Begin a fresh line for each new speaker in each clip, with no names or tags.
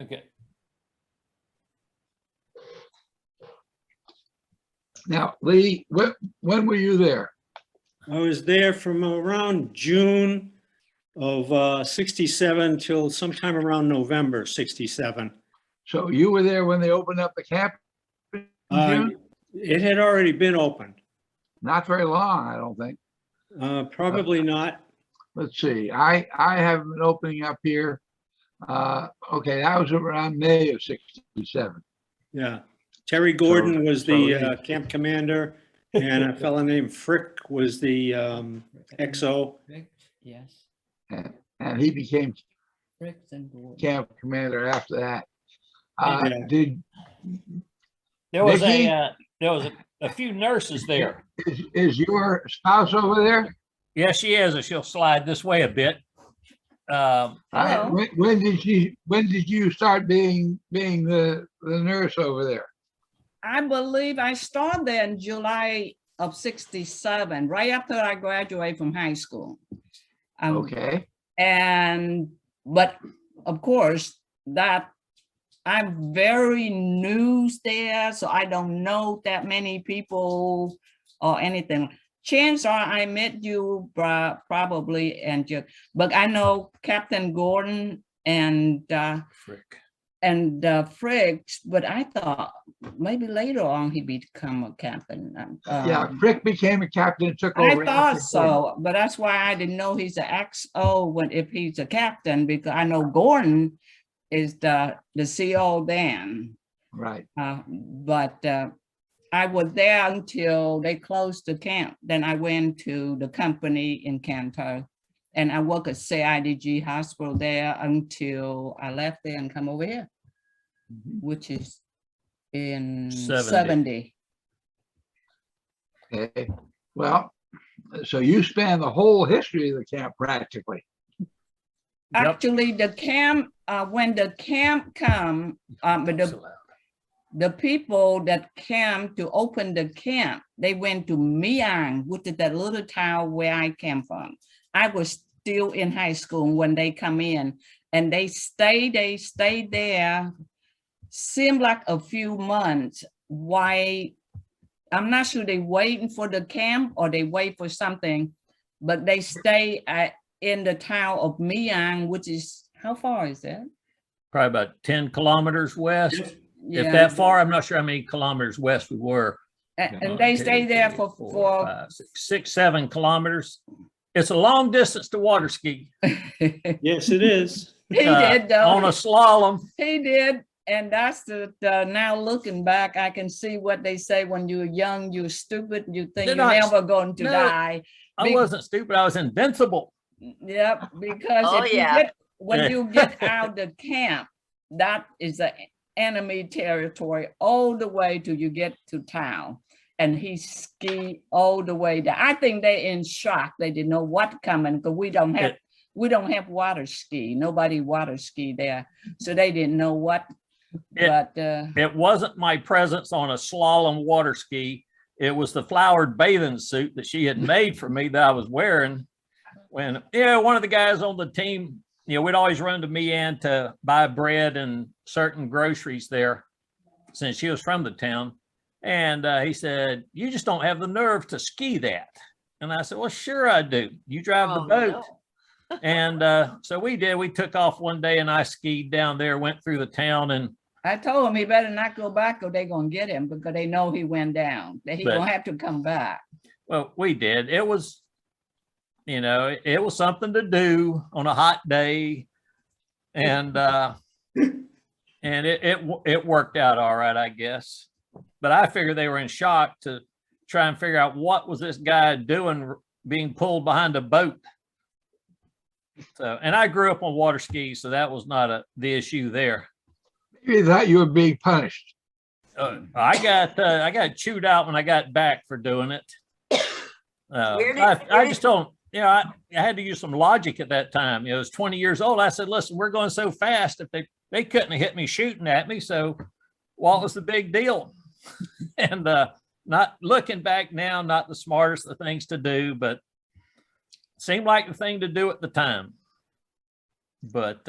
Okay.
Now, Lee, when were you there?
I was there from around June of 67 till sometime around November 67.
So you were there when they opened up the camp in June?
It had already been opened.
Not very long, I don't think.
Probably not.
Let's see, I have an opening up here. Okay, that was around May of 67.
Yeah. Terry Gordon was
so
the
they-
camp commander, and a fellow named Frick was the XO.
Yes,
And he became
bricks and board.
camp commander after that.
Yeah.
Did,
There was
Nikki?
a few nurses there.
is your spouse over there?
Yeah, she is, and she'll slide this way a bit.
Hello.
When did you start being the nurse over there?
I believe I started there in July of 67, right after I graduated from high school.
Okay,
But of course, that I'm very new there, so I don't know that many people or anything. Chances are I met you probably, but I know Captain Gordon and
Frick.
Friggs, but I thought maybe later on he become a captain.
yeah, Frick became a captain and took
I
over.
thought
after
so, but that's why I didn't know he's an XO if he's a captain, because I know Gordon is the CO then.
Right,
But I was there until they closed the camp. Then I went to the company in Canton, and I worked at CIDG hospital there until I left there and come over here, which is in 70.
okay. Well, so you span the whole history of the camp practically.
Yep.
Actually, the camp, when the camp come, but the people that came to open the camp, they went to Miang, which is that little town where I came from. I was still in high school when they come in, and they stayed there, seemed like a few months. Why? I'm not sure they waiting for the camp or they wait for something, but they stay in the town of Miang, which is, how far is that?
Probably about 10 kilometers west.
Yeah.
If that far, I'm not sure how many kilometers west we were.
And they stay there for
6, 7 kilometers. It's a long distance to water ski.
Yes, it is.
He did though.
On a slalom.
He did. And that's the now looking back, I can see what they say when you're young, you're stupid, you think
They're
you're
not-
never going to
no.
die.
I wasn't stupid. I was invincible.
Yep, because
Oh,
if you
yeah.
when you get out the camp, that is the enemy territory all the way till you get to town. And he ski all the way down. I think they're in shock. They didn't know what coming, because we don't have water ski. Nobody water ski there. So they didn't know what. But
It wasn't my presence on a slalom water ski. It was the flowered bathing suit that she had made for me that I was wearing. When, one of the guys on the team, we'd always run to Mian to buy bread and certain groceries there since she was from the town. And he said, "You just don't have the nerve to ski that." And I said, "Well, sure I do. You drive the
Oh,
boat."
no.
And so we did. We took off one day and I skied down there, went through the town, and
I told him he better not go back or they're gonna get him, because they know he went down. That he
But-
gonna have to come back.
well, we did. It was, it was something to do on a hot day, and it worked out all right, I guess. But I figured they were in shock to try and figure out what was this guy doing being pulled behind a boat. So, and I grew up on water skis, so that was not the issue there.
Maybe they thought you were being punished.
I got chewed out when I got back for doing it.
Where
I just don't, I had to use some logic at that time. I was 20 years old. I said, "Listen, we're going so fast. If they couldn't have hit me shooting at me. So what was the big deal?" And not looking back now, not the smartest of things to do, but seemed like the thing to do at the time. But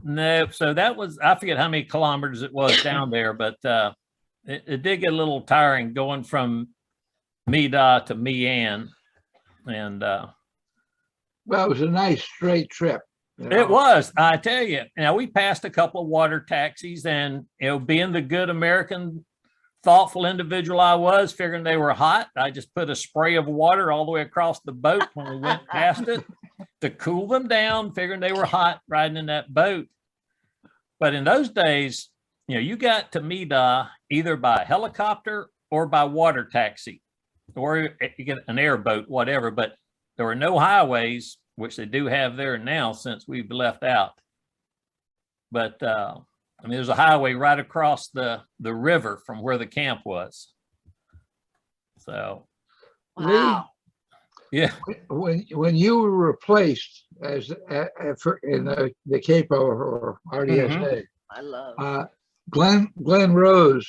No, so that was, I forget how many kilometers it was down there, but it did get a little tiring going from Mida to Mian. And
Well, it was a nice straight trip. you know.
it was, I tell you. Now, we passed a couple of water taxis and, being the good American, thoughtful individual I was, figuring they were hot, I just put a spray of water all the way across the boat when we went past it to cool them down, figuring they were hot riding in that boat. But in those days, you got to Mida either by helicopter or by water taxi, or you get an airboat, whatever, but there were no highways, which they do have there now since we've left out. But there's a highway right across the river from where the camp was. So,
Wow.
yeah.
When you were replaced as in the Capo or RDSA,
I love.
Glenn Rose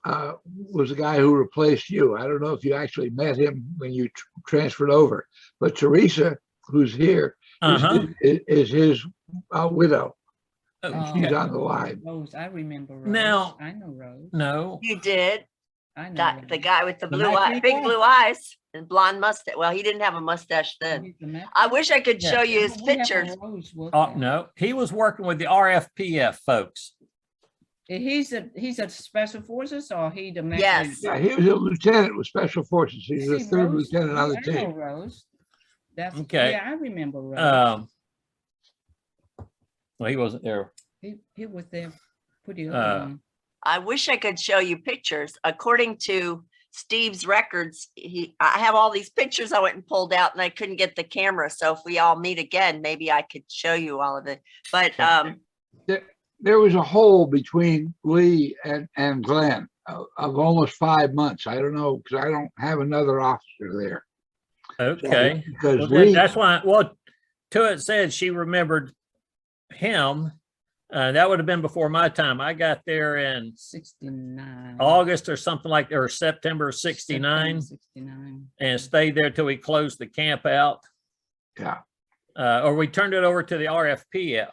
was the guy who replaced you. I don't know if you actually met him when you transferred over, but Teresa, who's here, is his widow.
Oh,
She's
okay.
on the line.
Rose, I remember Rose.
Now-
I know Rose.
No,
You did.
I know
That, the
Rose.
guy with the
The
blue eye,
Macri
big
guy?
blue eyes and blonde mustache. Well, he didn't have a mustache then.
He's the Macri
I
guy.
wish I could
Yeah.
show you his
We have a
pictures.
Rose with
oh,
him.
no, he was working with the RFPF folks.
He's a special forces or he the Macri?
Yes.
Yeah, he was a lieutenant with Special Forces. He was a
See,
third
Rose,
lieutenant on the
I know
team.
Rose. That's,
Okay.
yeah, I remember Rose.
Well, he wasn't there.
He was there pretty early
Uh,
on.
I wish I could show you pictures. According to Steve's records, I have all these pictures I went and pulled out and I couldn't get the camera. So if we all meet again, maybe I could show you all of it. But
There was a hole between Lee and Glenn of almost 5 months. I don't know, because I don't have another officer there.
Okay.
Because
Well, then
Lee,
that's why, well, Tuit said she remembered him. That would have been before my time. I got there in
69.
August or something like, or September of 69
69.
and stayed there till we closed the camp out.
yeah,
Or we turned it over to the RFPF.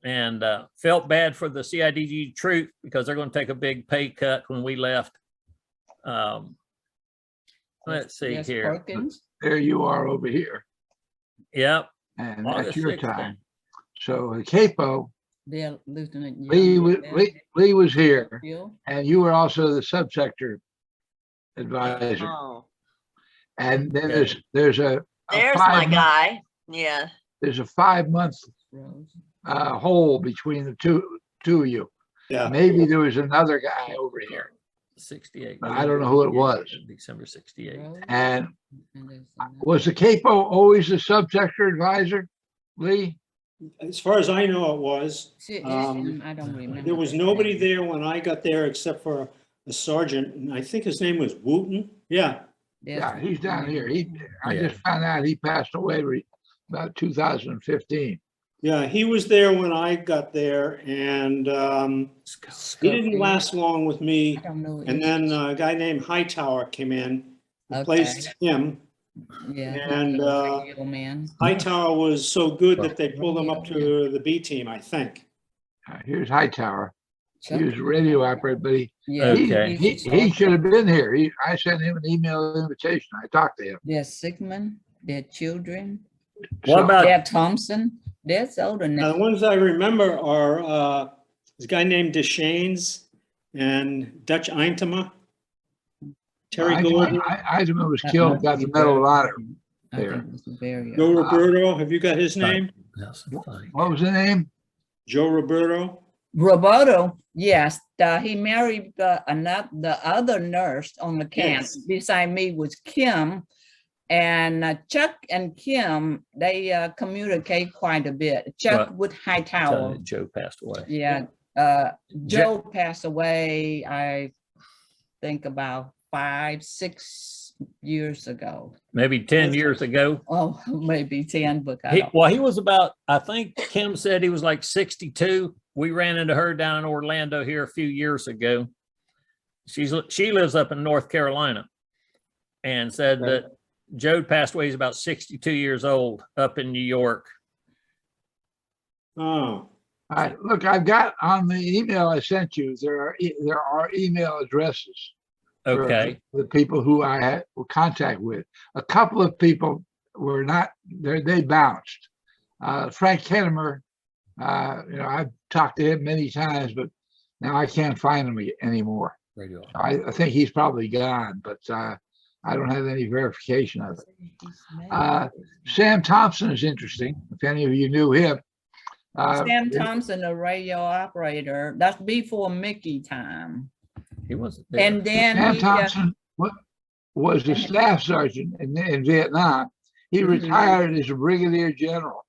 And felt bad for the CIDG troop because they're going to take a big pay cut when we left. Let's see
Yes,
here.
Perkins.
there you are over here.
Yep.
And
August
that's your
16th.
time. So the Capo,
There, Lieutenant
Lee,
Young,
Lee was here,
Bill.
and you were also the subsector advisor.
oh,
And then
Okay.
there's a
there's my
5 month
guy. Yeah.
there's a 5 month
Rose.
hole between the two of you.
Yeah.
Maybe there was another guy over here.
68.
But I don't know who it was.
December 68.
Rose,
And
and there's another-
was the Capo always the subsector advisor, Lee?
As far as I know, it was.
See, I don't remember.
There was
his
nobody
name.
there when I got there except for a sergeant, and I think his name was Wooten. Yeah,
There's-
Yeah, he's down here. I
Yeah.
just found out he passed away about 2015.
yeah, he was there when I got there, and he didn't last long with me.
I don't know.
And then a guy named Hightower came in,
Okay.
replaced him.
Yeah.
and,
radio man.
Hightower was so good that they pulled him up to the B team, I think.
Here's Hightower. He
Chuck-
was a radio operator, but
Yeah.
Okay.
he should have been here. I sent him an email invitation. I talked to him.
There's Sigmund, their children,
What
So-
about,
their Thompson, that's older
Now, the
now.
ones I remember are this guy named Deschaines and Dutch Eintema. Terry Gordon,
Eisenman was killed, got the Medal of Honor.
I
there.
think it was the burial.
Joe Roberto, have you got his name?
What was the name?
Joe Roberto?
Roberto, yes, he married the other nurse on the camp.
Yes.
Beside me was Kim, and Chuck and Kim, they communicate quite a bit. Chuck
Right.
with Hightower,
Joe passed away.
yeah. Joe passed away, I think about 5-6 years ago.
Maybe 10 years ago.
Oh, maybe 10, but I don't.
Well, he was about, I think Kim said he was like 62. We ran into her down in Orlando here a few years ago. She lives up in North Carolina and said that Joe passed away. He's about 62 years old up in New York.
Oh,
All right, look, I've got on the email I sent you, there are email addresses for
Okay.
the people who I had contact with. A couple of people were not there, they bounced. Frank Kennemer, I've talked to him many times, but now I can't find him anymore.
Radio.
I think he's probably gone, but I don't have any verification of it. Sam Thompson is interesting, if any of you knew him.
Sam Thompson, a radio operator. That's before Mickey time.
He wasn't there.
And then
Sam
he,
Thompson was a staff sergeant in Vietnam. He
Mhm.
retired as a brigadier general.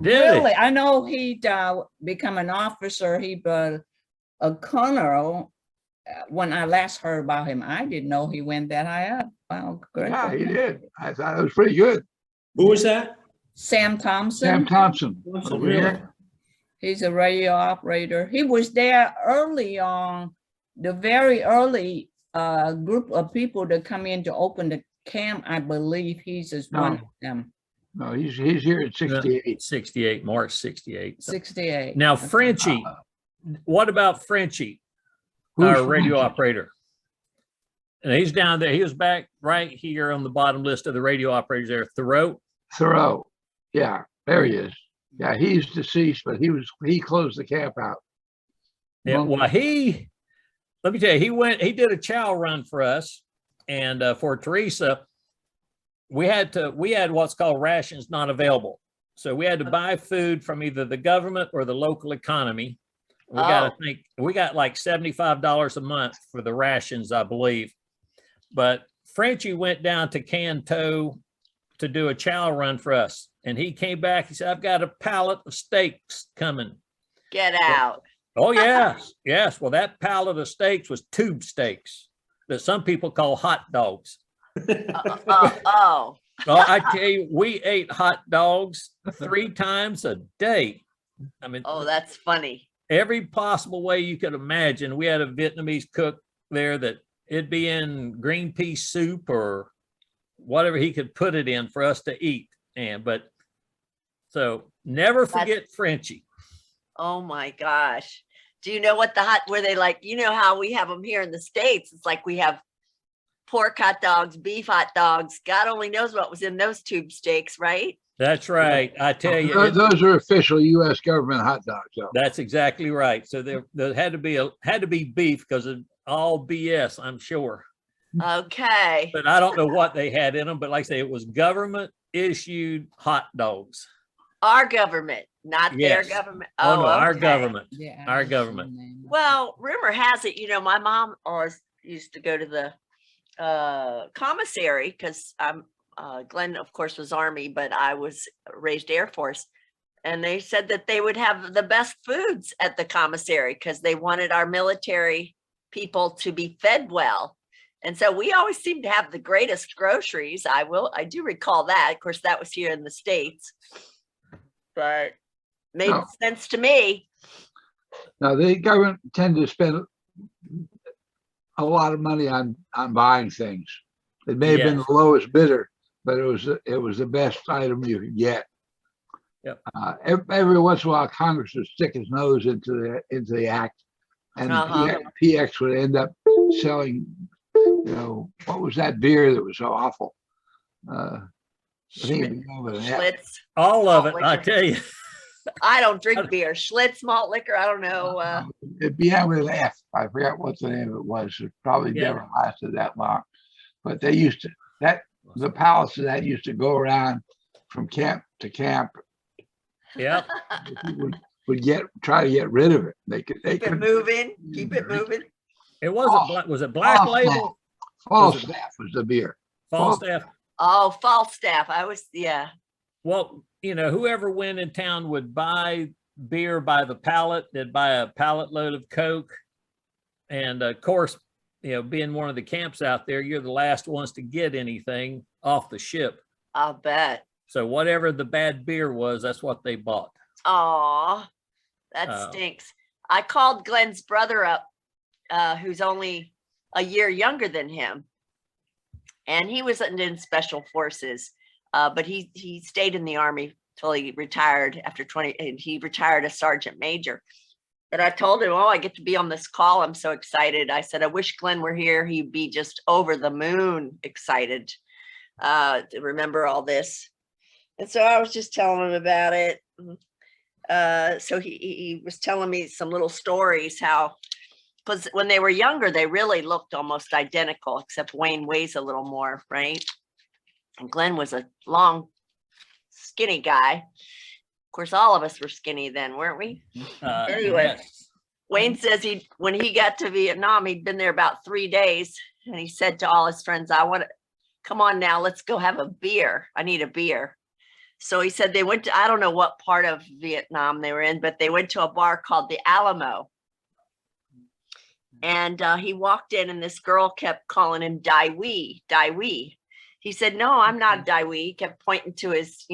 Did he?
really, I know he become an officer. He was a colonel. When I last heard about him, I didn't know he went that high up. Wow, great.
Yeah, he did. I thought it was pretty good.
who was that?
Sam Thompson.
Sam Thompson.
Thompson,
over
really?
here.
He's a radio operator. He was there early on, the very early group of people that come in to open the camp. I believe he's just one
No.
of them.
No, he's here at 68.
68, March 68.
68.
Now,
Okay.
Frenchie, what about Frenchie,
Who's
our radio
Frenchie?
operator? And he's down there. He was back right here on the bottom list of the radio operators there. Thoreau.
Thoreau. Yeah, there he is. Yeah, he's deceased, but he closed the camp out.
Yeah,
Well-
well, let me tell you, he did a chow run for us, and for Teresa, we had what's called rations not available. So we had to buy food from either the government or the local economy. We got like $75 a month for the rations, I believe. But Frenchie went down to Canto to do a chow run for us. And he came back, he said, I've got a pallet of steaks coming.
Get out.
Oh, yes, yes. Well, that pallet of steaks was tube steaks that some people call hot dogs.
Oh,
Well, I tell you, we ate hot dogs 3 times a day. I mean,
oh, that's funny.
every possible way you could imagine. We had a Vietnamese cook there that it'd be in green pea soup or whatever he could put it in for us to eat. So never forget Frenchie.
Oh my gosh. Do you know what were they like? You know how we have them here in the States? It's like we have pork hot dogs, beef hot dogs. God only knows what was in those tube steaks, right?
That's right. I tell you,
Those are official U.S. government hot dogs. Though.
that's exactly right. So there had to be beef because of all BS, I'm sure.
Okay.
But I don't know what they had in them. But like I say, it was government issued hot dogs.
Our government, not their
Yes.
government.
Oh, no, our
okay.
government.
Yeah,
Our
I see
government.
the name.
Well, rumor has it, my mom always used to go to the commissary because Glenn, of course, was Army, but I was raised Air Force. And they said that they would have the best foods at the commissary because they wanted our military people to be fed well. And so we always seem to have the greatest groceries. I do recall that. Of course, that was here in the States, but made
No.
sense to me.
Now, the government tend to spend a lot of money on buying things. It may have been
Yes.
the lowest bidder, but it was the best item you could get.
Yep.
Every once in a while, Congress would stick his nose into the act, and
Uh-huh.
PX would end up selling. What was that beer that was so awful? I think it began with an F.
Schlitz.
All of it,
Malt
I
liquor.
tell you.
I don't drink beer. Schlitz, malt liquor. I don't know.
It began with an F. I forgot what the name of it was. It probably
Yeah.
never lasted that long. But they used to, the pallets of that used to go around from camp to camp.
Yep.
People would try to get rid of it. They
Keep it
could.
moving. Keep it moving.
It wasn't, was it Black Label?
Falstaff was the beer.
Falstaff?
Oh, Falstaff. Yeah.
Well, whoever went in town would buy beer by the pallet. They'd buy a pallet load of Coke. And of course, being one of the camps out there, you're the last ones to get anything off the ship.
I'll bet.
So whatever the bad beer was, that's what they bought.
Aw, that
Oh.
stinks. I called Glenn's brother up, who's only a year younger than him. And he was in special forces, but he stayed in the Army till he retired after 20, and he retired a sergeant major. But I told him, oh, I get to be on this call. I'm so excited. I said, I wish Glenn were here. He'd be just over the moon excited to remember all this. And so I was just telling him about it. So he was telling me some little stories, how, because when they were younger, they really looked almost identical, except Wayne weighs a little more, right? And Glenn was a long, skinny guy. Of course, all of us were skinny then, weren't we? Anyway,
yes.
Wayne says when he got to Vietnam, he'd been there about 3 days, and he said to all his friends, come on now, let's go have a beer. I need a beer. So he said they went to, I don't know what part of Vietnam they were in, but they went to a bar called the Alamo. And he walked in, and this girl kept calling him Dai Wee, Dai Wee. He said, no, I'm not Dai Wee. He kept pointing to his,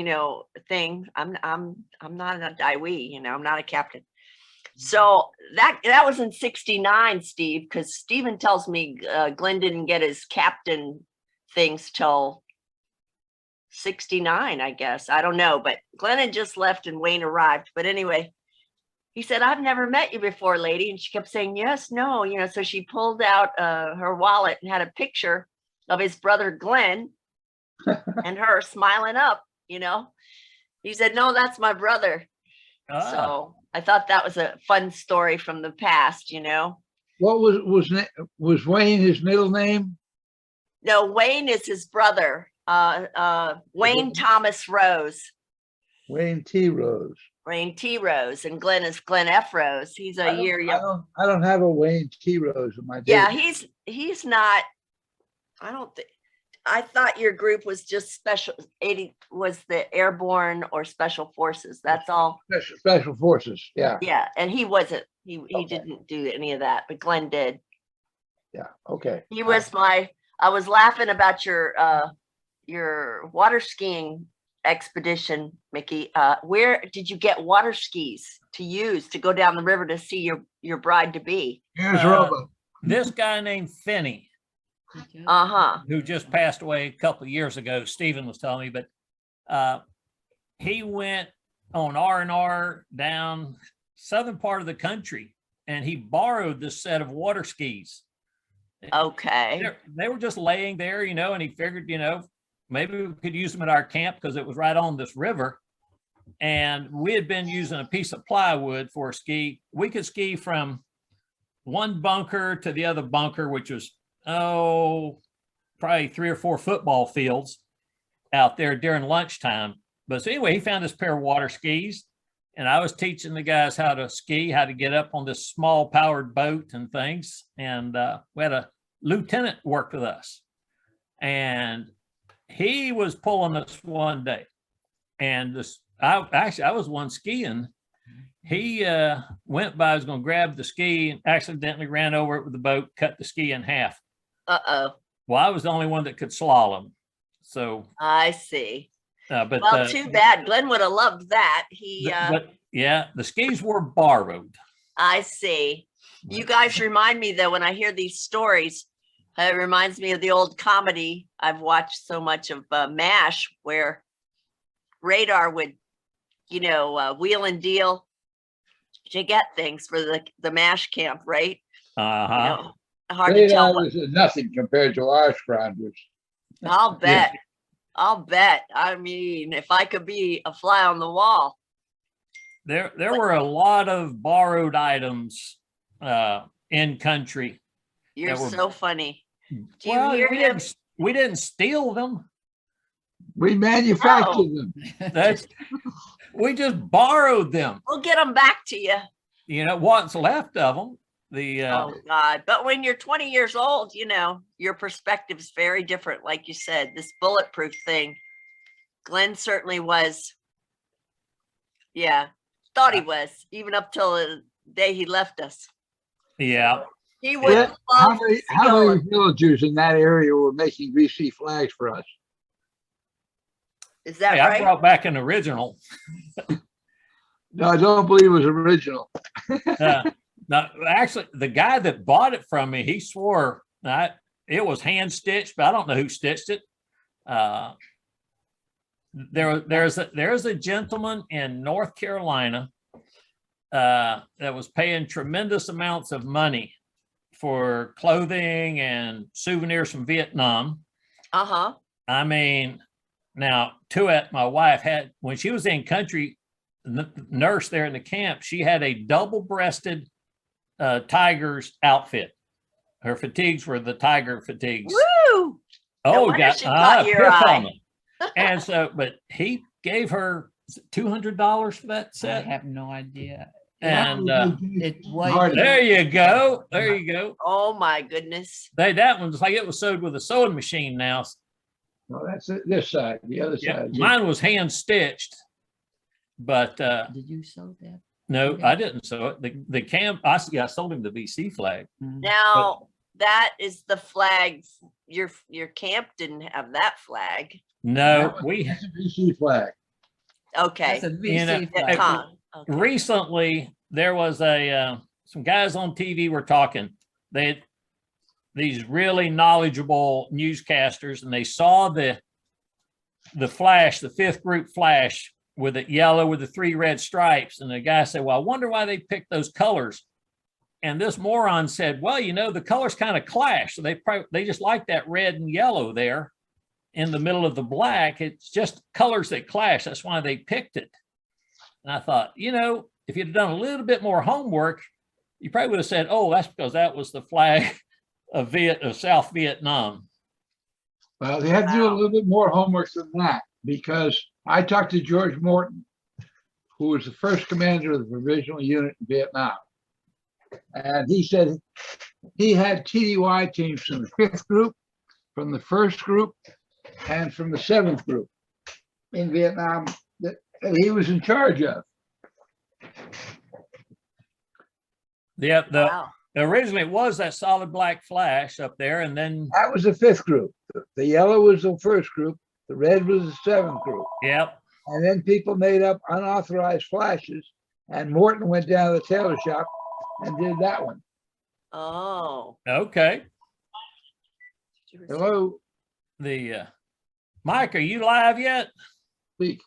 thing. I'm not a Dai Wee, I'm not a captain. So that was in 69, Steve, because Stephen tells me Glenn didn't get his captain things till 69, I guess. I don't know, but Glenn had just left and Wayne arrived. But anyway, he said, I've never met you before, lady. And she kept saying, yes, no, so she pulled out her wallet and had a picture of his brother Glenn and her smiling up, He said, no, that's my brother.
Ah,
So I thought that was a fun story from the past,
What was Wayne his middle name?
No, Wayne is his brother. Wayne Thomas Rose.
Wayne T. Rose.
Wayne T. Rose, and Glenn is Glenn F. Rose. He's a year young.
I don't have a Wayne T. Rose in my
Yeah,
database.
he's not. I don't think. I thought your group was just special. 80 was the airborne or special forces. That's all.
Special Forces. Yeah.
Yeah, and he wasn't. He
Okay.
didn't do any of that, but Glenn did.
Yeah. Okay.
He was I was laughing about your water skiing expedition, Mickey. Where did you get water skis to use to go down the river to see your bride to be?
Here's Robo.
this guy named Finney,
Uh-huh.
who just passed away a couple of years ago, Stephen was telling me, but he went on R&R down southern part of the country, and he borrowed this set of water skis.
Okay.
They were just laying there, and he figured, maybe we could use them at our camp because it was right on this river. And we had been using a piece of plywood for a ski. We could ski from one bunker to the other bunker, which was, probably 3 or 4 football fields out there during lunchtime. But so anyway, he found this pair of water skis, and I was teaching the guys how to ski, how to get up on this small powered boat and things. And we had a lieutenant work with us, and he was pulling us one day, and I was one skiing. He went by, was going to grab the ski, and accidentally ran over it with the boat, cut the ski in half.
Uh-oh.
Well, I was the only one that could slalom. So,
I see.
but
Well, too bad. Glenn would have loved that.
but yeah, the skis were borrowed.
I see. You guys remind me though, when I hear these stories, it reminds me of the old comedy I've watched so much of, MASH, where Radar would, wheel and deal to get things for the MASH camp, right?
Uh-huh.
Hard to tell.
Radar was nothing compared to our grounders.
I'll bet. I'll bet. I mean, if I could be a fly on the wall.
There were a lot of borrowed items in country.
You're
That were-
so funny. Do you
Well,
hear him?
we didn't steal them.
We manufactured
Oh.
them.
We just borrowed them.
We'll get them back to you.
What's left of them.
Oh God. But when you're 20 years old, your perspective is very different. Like you said, this bulletproof thing, Glenn certainly was. Yeah. Thought he was, even up till the day he left us.
Yeah.
He would
Yeah, How
love
many,
to
how
go.
many villagers in that area were making VC flags for us?
Is that
Hey, I
right?
brought back an original.
No, I don't believe it was original.
No, actually, the guy that bought it from me, he swore that it was hand stitched, but I don't know who stitched it. there's a gentleman in North Carolina that was paying tremendous amounts of money for clothing and souvenirs from Vietnam.
Uh-huh.
I mean, now Tuet, my wife, had, when she was in country nurse there in the camp, she had a double-breasted tiger's outfit. Her fatigues were the tiger fatigues.
Woo! No wonder she caught your
pip
eye.
on them. And so, but he gave her $200 for that
I
set.
have no idea.
And
It was.
Hard.
there you go. There you go.
Oh, my goodness.
That one's like it was sewed with a sewing machine now.
No, that's this side, the other
Yeah,
side.
mine was hand stitched. But
Did you sew that?
no,
Okay.
I didn't sew it. The camp, I sold him the VC flag.
Mm.
Now, that is the flag. Your camp didn't have that flag.
No,
That's a BC flag.
Okay.
That's a
You know,
VC
At
flag.
con. Okay.
recently there was some guys on TV were talking. These really knowledgeable newscasters, and they saw the flash, the 5th group flash with it yellow with the 3 red stripes. And the guy said, well, I wonder why they picked those colors. And this moron said, well, you know, the colors kind of clash. So they just like that red and yellow there in the middle of the black. It's just colors that clash. That's why they picked it. And I thought, you know, if you'd done a little bit more homework, you probably would have said, oh, that's because that was the flag of South Vietnam.
Well, they had to do a
Wow.
little bit more homework than that, because I talked to George Morton, who was the first commander of the provisional unit in Vietnam. And he said he had TDY teams from the 5th group, from the 1st group, and from the 7th group in Vietnam that he was in charge of.
Yeah,
Wow.
originally it was that solid black flash up there, and then,
That was the 5th group. The yellow was the 1st group, the red was the 7th group.
yep,
And then people made up unauthorized flashes, and Morton went down to the tailor shop and did that one.
Oh.
okay.
Hello,
Mike, are you live yet?
speak.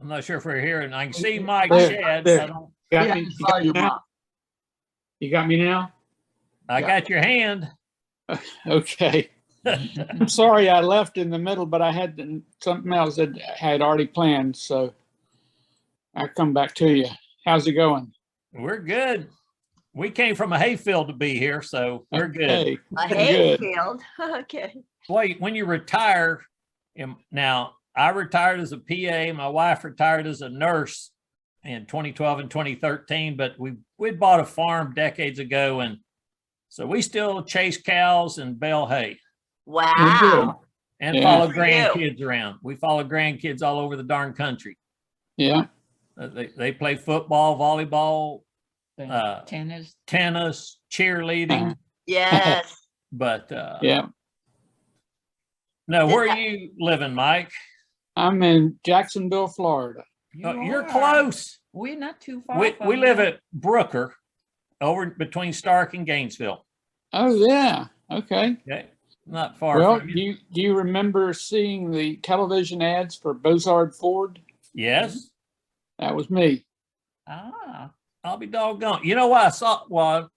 I'm not sure if we're hearing. I can see Mike
There,
Shad.
there.
I don't-
Got
Yeah,
me?
I
You
saw
got
you,
me now?
Mom.
You got me now?
I
Yeah.
got your hand.
Okay. I'm sorry I left in the middle, but I had something else that I had already planned, so I come back to you. How's it going?
We're good. We came from a hayfield to be here, so we're good.
Okay,
A
good.
hayfield. Okay.
Boy, when you retire, now I retired as a PA, my wife retired as a nurse in 2012 and 2013, but we'd bought a farm decades ago, and so we still chase cows and bale hay
Wow.
and
Yeah.
follow
Good for you.
grandkids around. We follow grandkids all over the darn country.
Yeah,
They play football, volleyball,
Tennis.
tennis, cheerleading,
Yes.
but
yeah.
no, where
Did
are you living, Mike?
I'm in Jacksonville, Florida.
You're
are.
close.
We're not too far.
We
from
live
you.
at Brooker, over between Stark and Gainesville.
Oh, yeah, okay.
Okay, not far
Well,
from
do
you.
you remember seeing the television ads for Bozard Ford?
Yes,
That was me.
Ah,
I'll be doggone. You know what I saw? Well,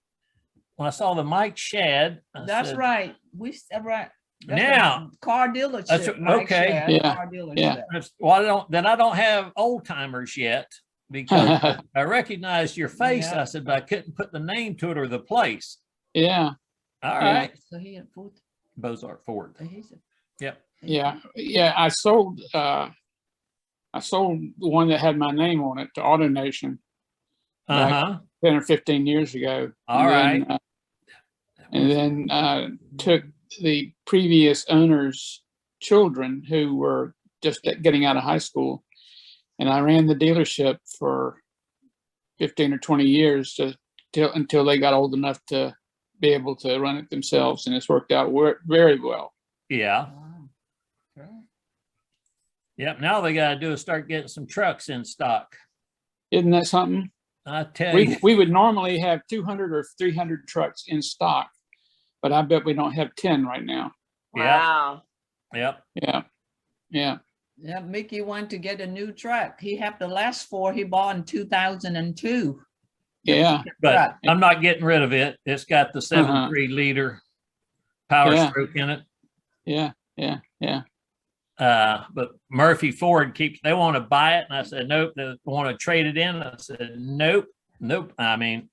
when I saw the Mike Shad, I
that's
said,
right. Right. That's
Now-
the car dealership.
That's
Mike
okay.
Shad,
Yeah,
car dealership.
yeah.
Well, I don't have old timers yet because I recognized your face.
Yeah.
I said, but I couldn't put the name to it or the place.
Yeah,
All
Yeah.
right,
So he had food.
Bozart Ford.
He's a-
Yep.
yeah. I sold the one that had my name on it to AutoNation
Uh
Right.
huh.
10 or 15 years ago.
All
And
right.
then took the previous owner's children who were just getting out of high school. And I ran the dealership for 15 or 20 years until they got old enough to be able to run it themselves. And it's worked out very well.
Yeah.
Wow. Okay.
Yep. Now they got to do is start getting some trucks in stock.
Isn't that something?
I tell you,
We would normally have 200 or 300 trucks in stock, but I bet we don't have 10 right now.
Yeah.
Wow.
yep.
Yeah, yeah.
Yeah, Mickey wanted to get a new truck. He had the last 4 he bought in 2002.
Yeah,
But
Truck.
I'm not getting rid of it. It's got the 7.3 liter power
Yeah.
stroke in it.
yeah, yeah, yeah.
But Murphy Ford they want to buy it. And I said, nope. They want to trade it in. I said, nope. I mean,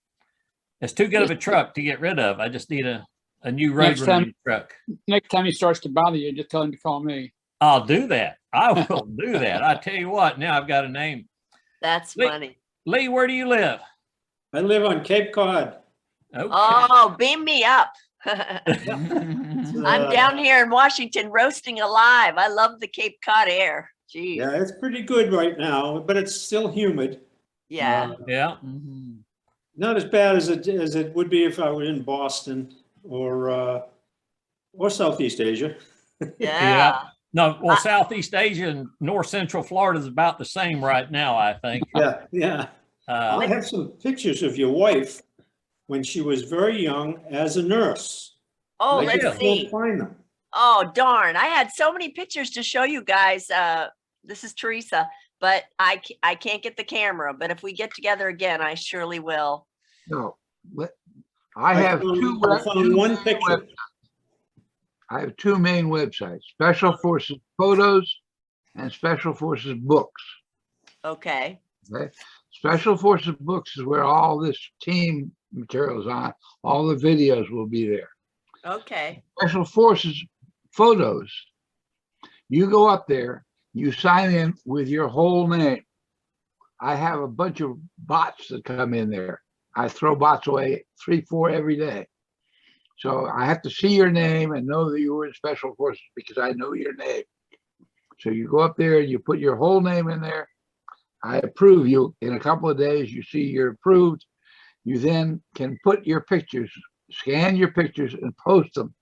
it's too good of a truck to get rid of. I just need a new road
Next time-
running truck.
Next time he starts to bother you, just tell him to call me.
I'll do that. I will do that. I tell you what, now I've got a name.
That's
Wait.
funny.
Lee, where do you live?
I live on Cape Cod.
Okay.
Oh, beam me up.
Mhm.
I'm
Uh,
down here in Washington roasting alive. I love the Cape Cod air. Gee,
Yeah, it's pretty good right now, but it's still humid.
yeah.
Yeah.
Mhm.
Not as bad as it would be if I were in Boston or Southeast Asia.
Yeah.
No, well, Southeast Asia and North Central Florida is about the same right now, I think.
Yeah, yeah. I have some pictures of your wife when she was very young as a nurse.
Oh,
I
let's
just
see.
can't find them.
Oh, darn. I had so many pictures to show you guys. This is Teresa, but I can't get the camera. But if we get together again, I surely will.
No, I have
I found one picture.
I have 2 main websites, Special Forces Photos and Special Forces Books.
Okay.
Okay. Special Forces Books is where all this team material is on. All the videos will be there.
Okay.
Special Forces Photos, you go up there, you sign in with your whole name. I have a bunch of bots that come in there. I throw bots away 3, 4 every day. So I have to see your name and know that you were in Special Forces because I know your name. So you go up there and you put your whole name in there. I approve you. In a couple of days, you see you're approved. You then can put your pictures, scan your pictures and post them.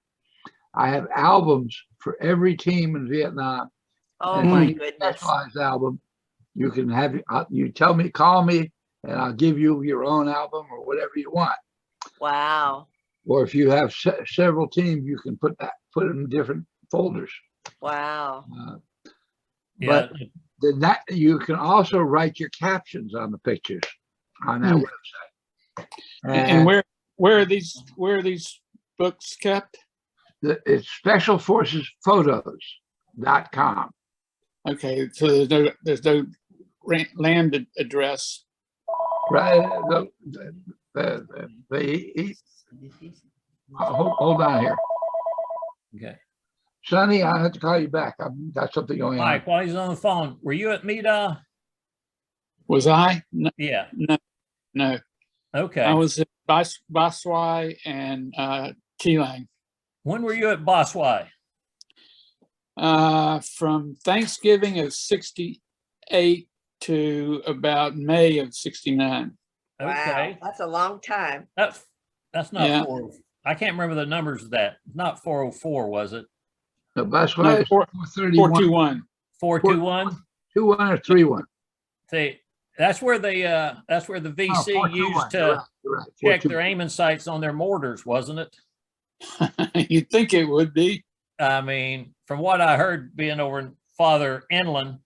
I have albums for every team in Vietnam.
Oh
And
my
if you need a
goodness.
specialized album, you can have, you tell me, call me, and I'll give you your own album or whatever you want.
Wow.
Or if you have several teams, you can put them in different folders.
Wow.
But that you can also write your captions on the pictures on that website.
And where are these books kept?
It's specialforcesphotos.com.
Okay, so there's no land address.
Right. Hold on here.
Okay.
Sonny, I have to call you back. I've got something going on.
Mike, while he's on the phone, were you at MEDA?
Was I? No,
Yeah.
no.
Okay.
I was at Baswai and Keelang.
When were you at Boswai?
From Thanksgiving of '68 to about May of '69.
Wow.
Okay.
That's a long time.
That's not
Yeah.
4. I can't remember the numbers of that. Not 404, was it?
The bus way is
421.
421?
21 or 31.
See, that's where the VC
421.
used
You're
to
right, you're right.
check
421.
their aiming sights on their mortars, wasn't it?
You'd think it would be.
I mean, from what I heard being over in Father Inland,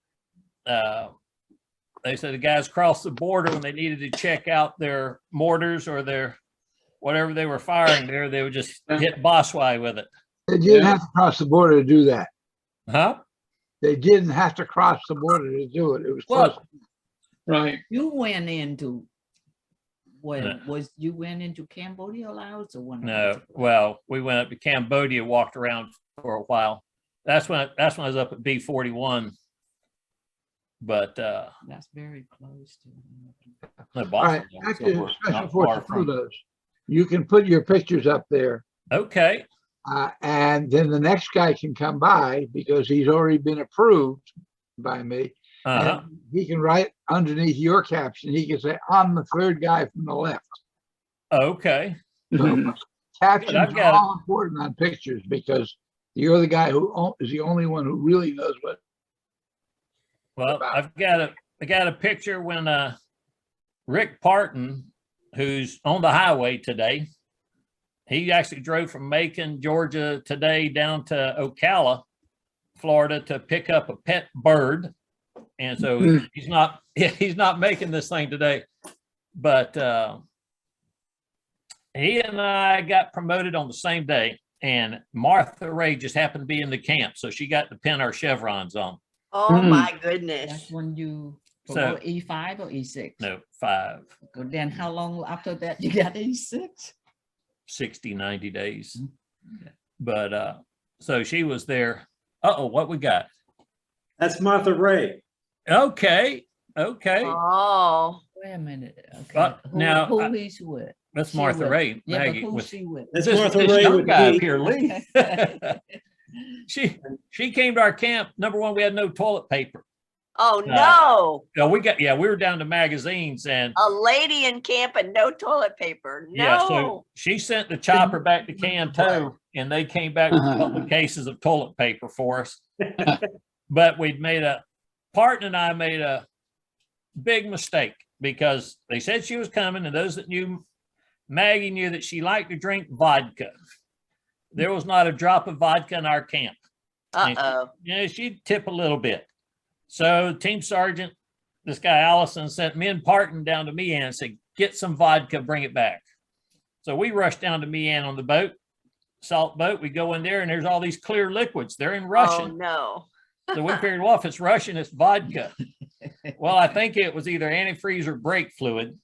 they said the guys crossed the border when they needed to check out their mortars or their whatever they were firing there, they would just hit Boswai with it.
They didn't
Yeah.
have to cross the border to do that.
Huh?
They didn't have to cross the border to do it. It was
Well,
close.
Right.
You went into,
No.
you went into Cambodia, Laos or one?
No, well, we went up to Cambodia, walked around for a while. That's when I was up at B41. But
That's very close to.
the
All
Boston
right,
one,
back
so
to
we're
Special
not far
Forces
from-
photos. You can put your pictures up there,
Okay.
and then the next guy can come by because he's already been approved by me.
Uh-huh.
And he can write underneath your caption. He can say, "I'm the third guy from the left."
Okay.
Mhm.
Captions
I've
are
got it.
all important on pictures because you're the guy who is the only one who really knows what.
Well,
about
I got a picture when Rick Parton, who's on the highway today, he actually drove from Macon, Georgia today down to Ocala, Florida to pick up a pet bird. And so he's not making this thing today, but he and I got promoted on the same day, and Martha Ray just happened to be in the camp. So she got to pin our chevrons on.
Oh, my
That's
goodness.
when you
So-
promote E5 or E6?
No, 5,
Then how long after that you got E6?
60, 90 days. But so she was there. Uh-oh, what we got?
That's Martha Ray.
Okay.
Oh,
Wait a minute. Okay.
now,
Who
I-
he's with?
That's
She
Martha
with-
Ray.
Yeah, but
Maggie
who's
with
she with?
That's
this
Martha
this
Ray
young
with
guy up
Pete.
here, Lee. She came to our camp. Number one, we had no toilet paper.
oh no.
No, we were down to magazines, and
A lady in camp and no toilet paper. No.
yeah, so she sent the chopper back to Canto, and they came back with a couple of cases of toilet paper for us. But Parton and I made a big mistake because they said she was coming, and those that knew Maggie knew that she liked to drink vodka. There was not a drop of vodka in our camp.
Uh-oh.
Yeah, she'd tip a little bit. So team sergeant, this guy Allison, sent me and Parton down to Meehan and said, get some vodka, bring it back. So we rushed down to Meehan on the boat, salt boat. We go in there and there's all these clear liquids. They're in
Oh
Russian.
no.
So we figured, well, if it's Russian, it's vodka. Well, I think it was either antifreeze or brake fluid,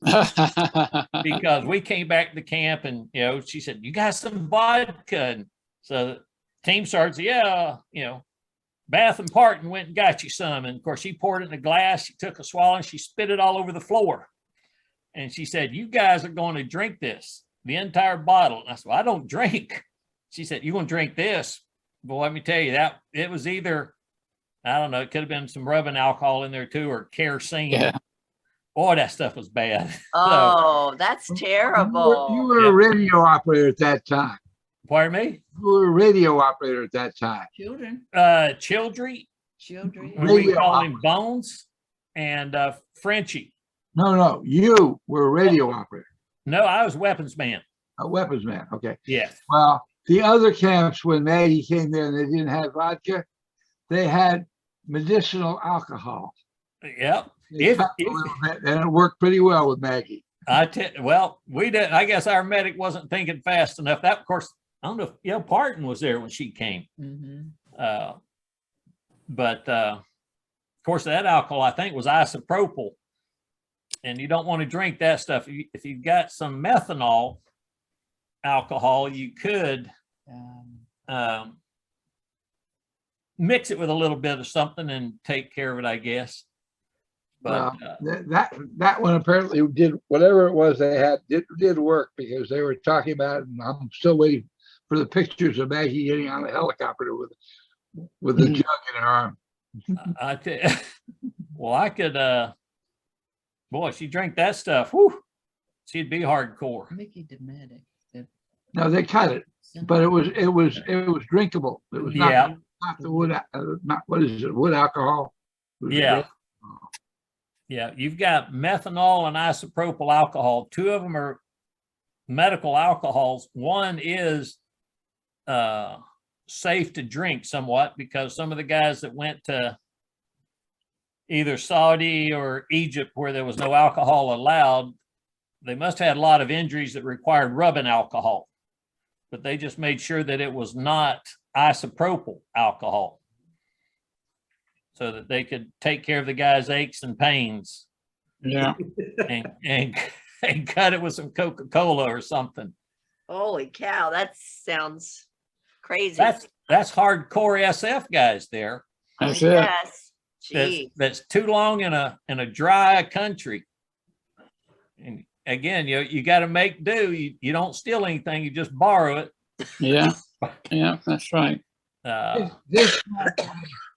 because we came back to camp and, she said, you got some vodka. And so team sergeant said, yeah, Bath and Parton went and got you some. And of course, she poured it in a glass. She took a swallow and she spit it all over the floor. And she said, you guys are going to drink this, the entire bottle. And I said, well, I don't drink. She said, you're going to drink this. Well, let me tell you that it was either, I don't know, it could have been some rubbing alcohol in there too, or kerosene.
Yeah.
Boy, that stuff was bad.
Oh, that's terrible.
You were
Yeah.
a radio operator at that time.
Pardon me?
You were a radio operator at that time.
Children,
Childry,
children.
we
Radio
call him Bones, and Frenchie.
No, you were a radio operator,
No, I was weapons man.
a weapons man. Okay.
Yes.
Well, the other camps, when Maggie came there and they didn't have vodka, they had medicinal alcohol.
Yep.
They
If-
cut a
if-
little bit, and it worked pretty well with Maggie.
Well, we didn't. I guess our medic wasn't thinking fast enough. That, of course, I don't know if Parton was there when she came.
Mhm.
But of course, that alcohol I think was isopropyl, and you don't want to drink that stuff. If you've got some methanol alcohol, you could mix it with a little bit of something and take care of it, I guess. But
That one apparently did whatever it was they had did work, because they were talking about it, and I'm still waiting for the pictures of Maggie getting on a helicopter with a jug in her arm.
I tell well, I could, boy, she drank that stuff. Whew, she'd be hardcore.
Mickey the medic.
No, they cut it, but it was drinkable. It was not,
Yeah.
not the wood, not what is it, wood alcohol? It was
Yeah.
red.
Yeah, you've got methanol and isopropyl alcohol. Two of them are medical alcohols. One is safe to drink somewhat, because some of the guys that went to either Saudi or Egypt where there was no alcohol allowed, they must have had a lot of injuries that required rubbing alcohol, but they just made sure that it was not isopropyl alcohol, so that they could take care of the guy's aches and pains
Yeah.
and cut it with some Coca-Cola or something.
Holy cow, that sounds crazy.
That's hardcore SF guys there.
That's it.
Yes.
That's,
Gee.
that's too long in a dry country. And again, you got to make do. You don't steal anything. You just borrow it.
Yeah. Yeah, that's right.
This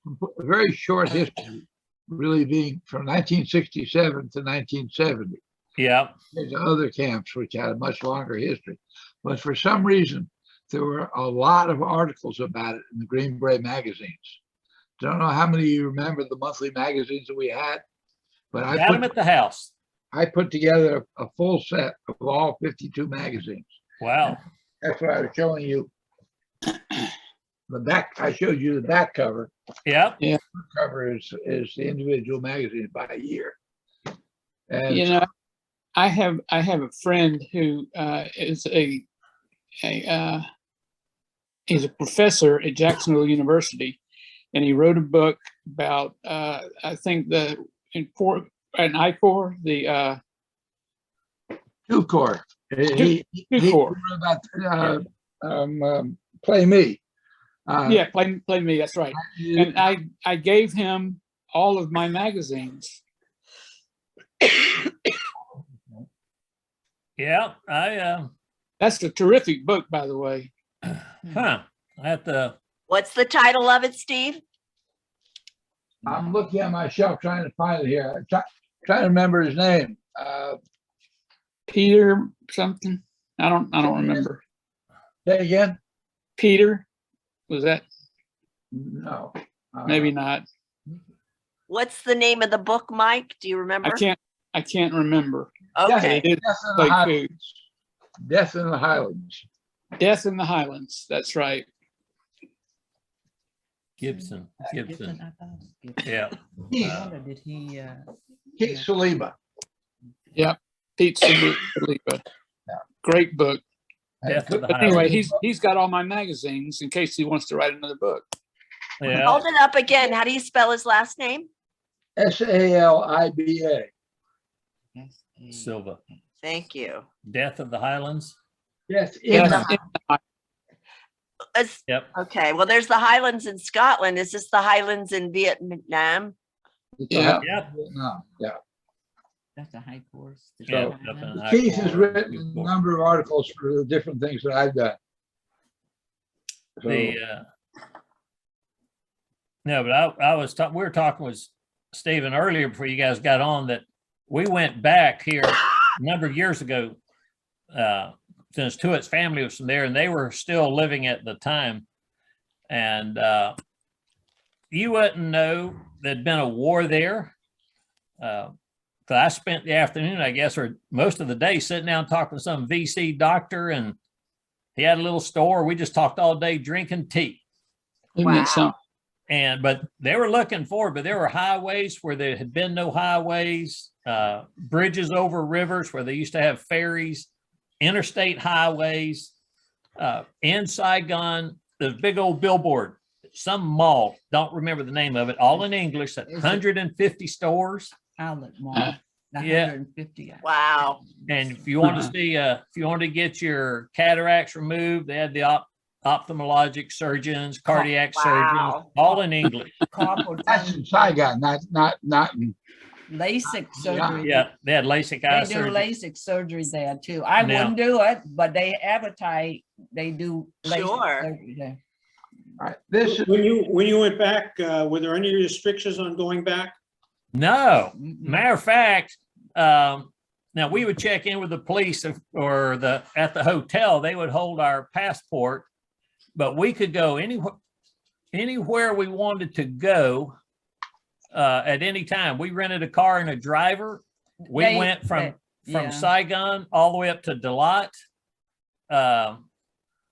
a very short history, really being from 1967 to 1970.
Yeah.
There's other camps which had a much longer history, but for some reason, there were a lot of articles about it in the Green Beret magazines. Don't know how many of you remember the monthly magazines that we had, but I
Got
put
them at the house.
I put together a full set of all 52 magazines.
Wow.
That's what I was showing you. The back, I showed you the back cover.
Yep.
Cover is the individual magazine by year. And
You know, I have a friend who is he's a professor at Jacksonville University, and he wrote a book about I think an I-Corps, the
two-core. He
two-core.
wrote about Play Me.
Yeah, play me. That's right. And I gave him all of my magazines.
Yeah.
That's a terrific book, by the way.
I have to,
What's the title of it, Steve?
I'm looking at my shelf trying to find it here. Trying to remember his name.
Peter something. I don't remember.
Say again?
Peter, was that?
No.
Maybe not.
What's the name of the book, Mike? Do you remember?
I can't remember.
Okay.
It is
Death in the
like
Highlands.
food.
Death in the Highlands.
Death in the Highlands. That's right.
Gibson.
I thought it was
Yeah.
Gibson. I wonder, did he,
Keith Saliba.
Pete Saliba. Great book.
Death of the
But anyway,
Highlands.
he's got all my magazines in case he wants to write another book.
Yeah.
Hold it up again. How do you spell his last name?
Saliba.
Silva.
Thank you.
Death of the Highlands.
Yes.
Yes,
Yep.
Okay. Well, there's the Highlands in Scotland. Is this the Highlands in Vietnam?
Yeah.
Yep.
No, yeah.
that's a high course.
Yeah, up in the high
Keith has
court.
written a number of articles for the different things that I've done. So,
No, but I was talking, we were talking with Stephen earlier before you guys got on that we went back here a number of years ago. Since Tuitt's family was from there and they were still living at the time. And you wouldn't know there'd been a war there. Cause I spent the afternoon, I guess, or most of the day sitting down talking to some VC doctor, and he had a little store. We just talked all day drinking tea.
Isn't it
Wow.
something?
But they were looking forward, but there were highways where there had been no highways, bridges over rivers where they used to have ferries, interstate highways, in Saigon, the big old billboard, some mall, don't remember the name of it, all in English, at
Is it-
150 stores.
Outlet Mall. the
Yeah.
150.
Wow.
And if you want to see, if you want to get your cataracts removed, they had the ophthalmologic surgeons, cardiac surgeons,
Wow.
all in English.
Carpal
That's in
tunnel,
Saigon, not in.
LASIK surgery.
Yeah, they had LASIK eye
They do
surgery.
LASIK surgery there too. I
Now-
wouldn't do it, but they advertise, they do LASIK
Sure.
surgery there.
All right, this is,
When you went back, were there any restrictions on going back?
No,
Mm-mm.
matter of fact, now we would check in with the police or at the hotel, they would hold our passport, but we could go anywhere we wanted to go at any time. We rented a car and a driver. We
They-
went from
yeah.
Saigon all the way up to Dalat.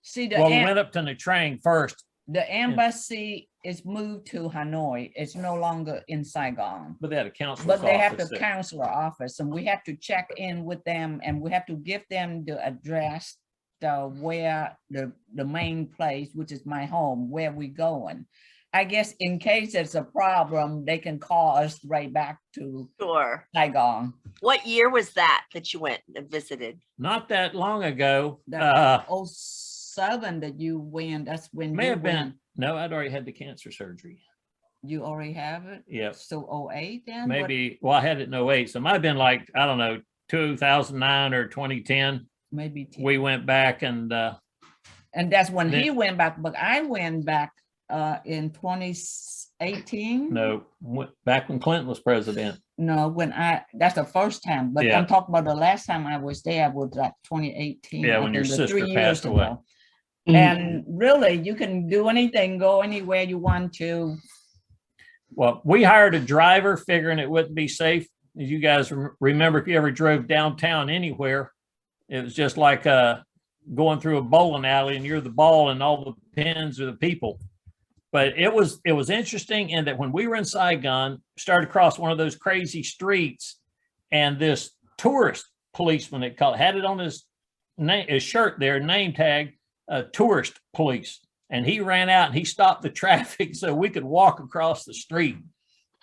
See,
Well, we went up to Nha Trang first,
the embassy is moved to Hanoi. It's no longer in Saigon.
but they had a counselor's
But they have
office
the
there.
counselor office and we have to check in with them and we have to give them the address where the main place, which is my home, where we going. I guess in case it's a problem, they can call us right back to
Sure.
Saigon.
What year was that you went and visited?
Not that long ago.
That 07 that you went, that's when
May
you
have been.
went.
No, I'd already had the cancer surgery.
You already have it?
Yep.
So 08 then? What-
Maybe, well, I had it in 08, so it might have been like, I don't know, 2009 or 2010.
Maybe. 10.
We went back and,
And that's when he
Then-
went back, but I went back in 2018.
no, back when Clinton was president.
No, that's the first time, but
Yeah.
I'm talking about the last time I was there was like 2018.
Yeah,
I
when your
think the
sister
3
passed
years
away.
ago. And really, you can do anything, go anywhere you want to.
Well, we hired a driver figuring it wouldn't be safe as you guys remember, if you ever drove downtown anywhere, it was just like going through a bowling alley and you're the ball and all the pins are the people. But it was interesting in that when we were in Saigon, started across one of those crazy streets, and this tourist policeman had it on his shirt there, name tag, tourist police. And he ran out and he stopped the traffic so we could walk across the street.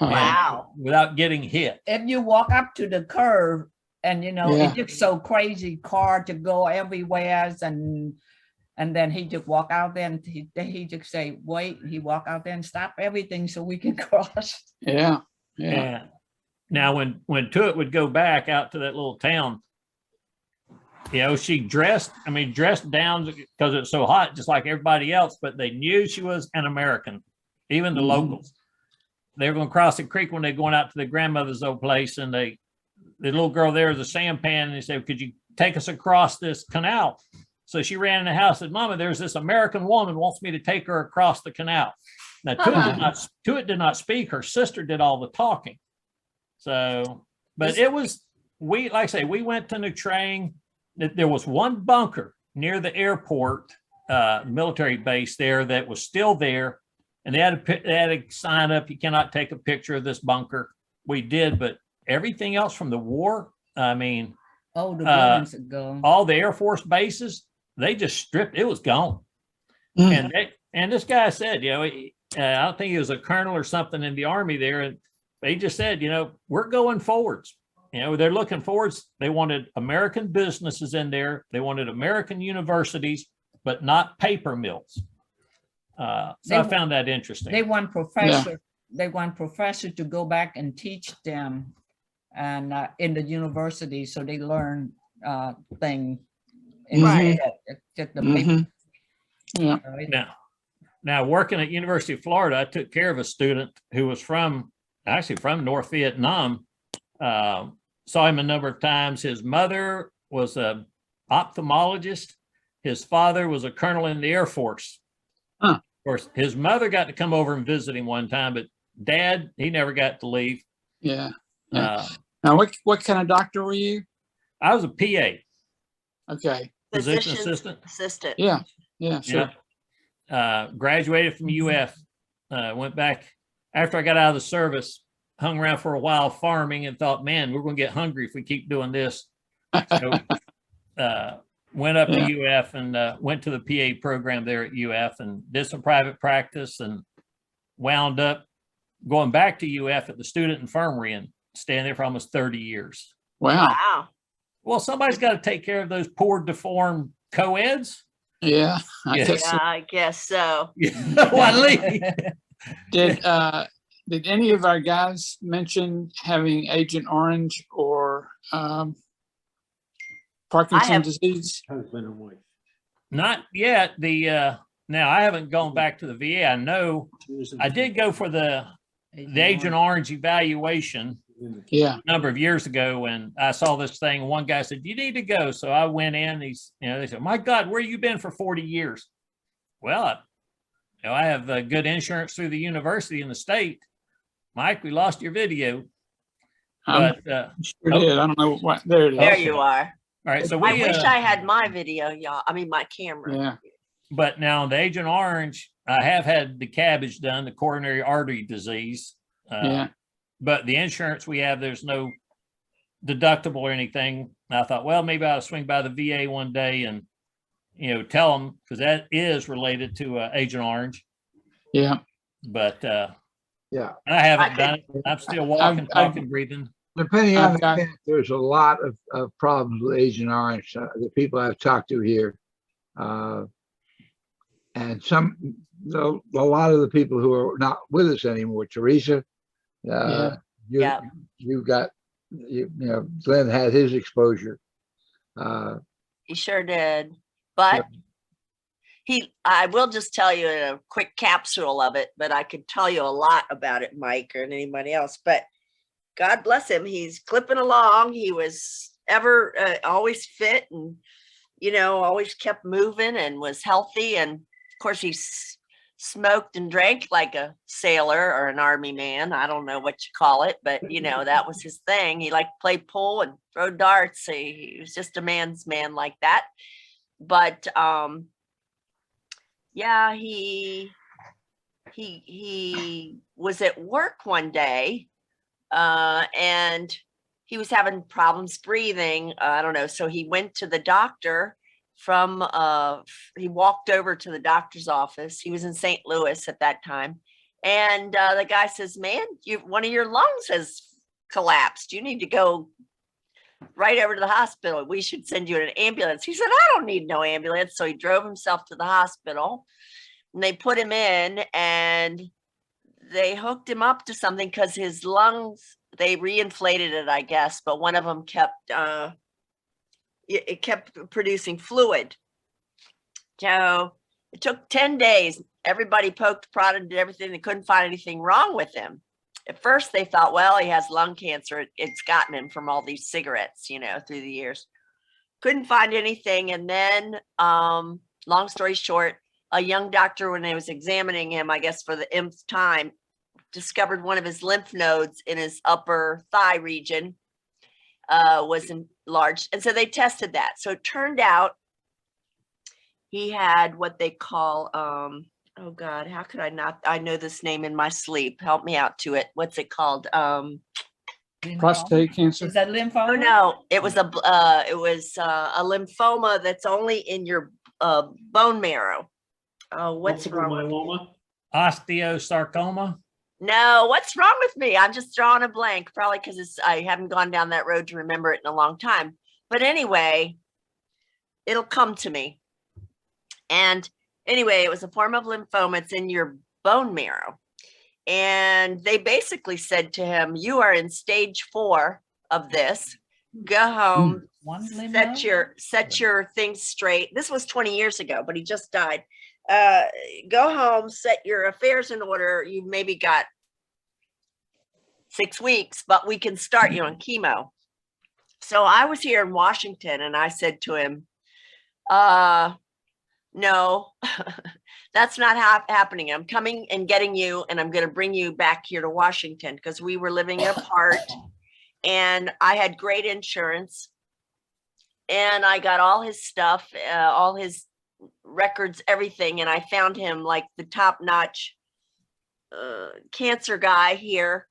Wow.
Without getting hit.
If you walk up to the curve and, you know,
Yeah.
it's just so crazy, car to go everywhere, and then he just walk out there and he just say, wait, he walk out there and stop everything so we can cross.
Yeah. Yeah.
And now when Tuit would go back out to that little town, you know, she dressed down because it's so hot, just like everybody else, but they knew she was an American, even the
Mhm.
locals. They were going to cross the creek when they're going out to the grandmother's old place, and the little girl there was a sampan, and they said, could you take us across this canal? So she ran in the house and said, Mama, there's this American woman wants me to take her across the canal. Now, Tuit did not speak. Her sister did all the talking. So, but it was, like I say, we went to Nha Trang. There was one bunker near the airport, military base there, that was still there. And they had a sign up, you cannot take a picture of this bunker. We did, but everything else from the war, I mean,
Oh, the buildings are gone.
all the Air Force bases, they just stripped, it was gone.
Mm.
And this guy said, you know, I don't think he was a colonel or something in the Army there. And they just said, you know, we're going forwards. You know, they're looking forwards. They wanted American businesses in there. They wanted American universities, but not paper mills. So I found that interesting.
They want professor. They want professor to go back and teach them, and in the university, so they learn thing.
Right.
Just the paper,
Mhm. Yeah.
right?
Now working at University of Florida, I took care of a student who was from North Vietnam. Saw him a number of times. His mother was a ophthalmologist. His father was a colonel in the Air Force.
Huh.
Of course, his mother got to come over and visit him one time, but Dad, he never got to leave.
Yeah. Yeah.
Uh,
Now, what kind of doctor were you?
I was a PA,
Okay.
physician
Physician's
assistant.
assistant.
Yeah. Yeah. Sure.
Yeah. Graduated from UF. Went back after I got out of the service. Hung around for a while farming and thought, man, we're going to get hungry if we keep doing this. So, went up to UF and went to the PA program there at UF and did some private practice and wound up going back to UF at the student infirmary and staying there for almost 30 years.
Wow.
Wow.
Well, somebody's got to take care of those poor deformed co-eds.
Yeah. I
Yeah.
guess so.
Yeah, I guess so.
Well, Lee.
Did any of our guys mention having Agent Orange or Parkinson's disease?
Husband and wife.
Not yet. Now I haven't gone back to the VA. I know I did go for the Agent Orange evaluation
Yeah.
a number of years ago when I saw this thing. One guy said, you need to go. So I went in, they said, my God, where you been for 40 years? Well, I have good insurance through the university in the state. Mike, we lost your video, but
Sure did. I don't know what. There it is.
There you are.
all right. So
I
we,
wish I had my video, y'all. I mean, my camera.
Yeah.
but now the Agent Orange, I have had the cabbage done, the coronary artery disease.
Yeah.
But the insurance we have, there's no deductible or anything. And I thought, well, maybe I'll swing by the VA one day and, tell them, because that is related to Agent Orange.
Yeah.
But
Yeah,
I haven't
I
done it. I'm still walking,
I've-
talking, breathing.
depending on
I've
the
got-
camp, there's a lot of problems with Agent Orange. The people I've talked to here, and a lot of the people who are not with us anymore. Teresa,
Yeah.
Yeah.
Glenn had his exposure.
He sure did. But I will just tell you a quick capsule of it, but I could tell you a lot about it, Mike, or anybody else. But God bless him. He's clipping along. He was always fit and, always kept moving and was healthy. And of course, he's smoked and drank like a sailor or an army man. I don't know what you call it, but you know, that was his thing. He liked to play pool and throw darts. He was just a man's man like that. But yeah, he was at work one day and he was having problems breathing. I don't know. So he went to the doctor he walked over to the doctor's office. He was in St. Louis at that time. And the guy says, man, one of your lungs has collapsed. You need to go right over to the hospital. We should send you in an ambulance. He said, I don't need no ambulance. So he drove himself to the hospital and they put him in and they hooked him up to something because his lungs, they reinflated it, I guess, but one of them kept it kept producing fluid. So it took 10 days. Everybody poked, prodded, did everything. They couldn't find anything wrong with him. At first they thought, well, he has lung cancer. It's gotten him from all these cigarettes, you know, through the years. Couldn't find anything. And then, long story short, a young doctor, when they was examining him, I guess for the nth time, discovered one of his lymph nodes in his upper thigh region was enlarged. And so they tested that. So it turned out he had what they call, oh God, how could I not? I know this name in my sleep. Help me out to it. What's it called?
Prostate cancer.
Is that lymphoma?
Oh no, it was a lymphoma that's only in your bone marrow. Oh, what's
Multiple
wrong?
myeloma.
Osteosarcoma.
No, what's wrong with me? I'm just drawing a blank, probably because I haven't gone down that road to remember it in a long time. But anyway, it'll come to me. And anyway, it was a form of lymphoma. It's in your bone marrow. And they basically said to him, you are in stage 4 of this. Go home,
One
set your things straight. This was 20 years ago, but he just died. Go home, set your affairs in order. You've maybe got 6 weeks, but we can start you on chemo. So I was here in Washington and I said to him, no, that's not happening. I'm coming and getting you and I'm going to bring you back here to Washington because we were living apart and I had great insurance and I got all his stuff, all his records, everything. And I found him like the top-notch cancer guy here,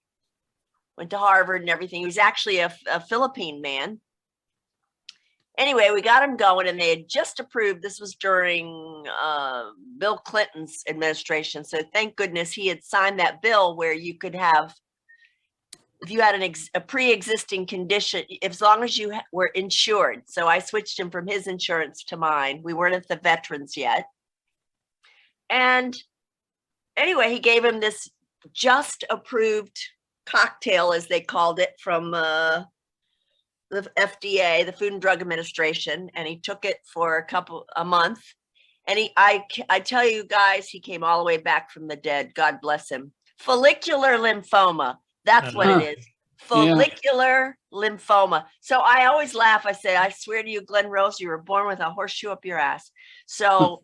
went to Harvard and everything. He was actually a Philippine man. Anyway, we got him going and they had just approved, this was during Bill Clinton's administration. So thank goodness he had signed that bill where you could have, if you had a pre-existing condition, as long as you were insured. So I switched him from his insurance to mine. We weren't at the veterans yet. And anyway, he gave him this just approved cocktail, as they called it, from the FDA, the Food and Drug Administration, and he took it for a month. And I tell you guys, he came all the way back from the dead. God bless him. Follicular lymphoma. That's what it is. Follicular lymphoma. So I always laugh. I say, I swear to you, Glenn Rose, you were born with a horseshoe up your ass. So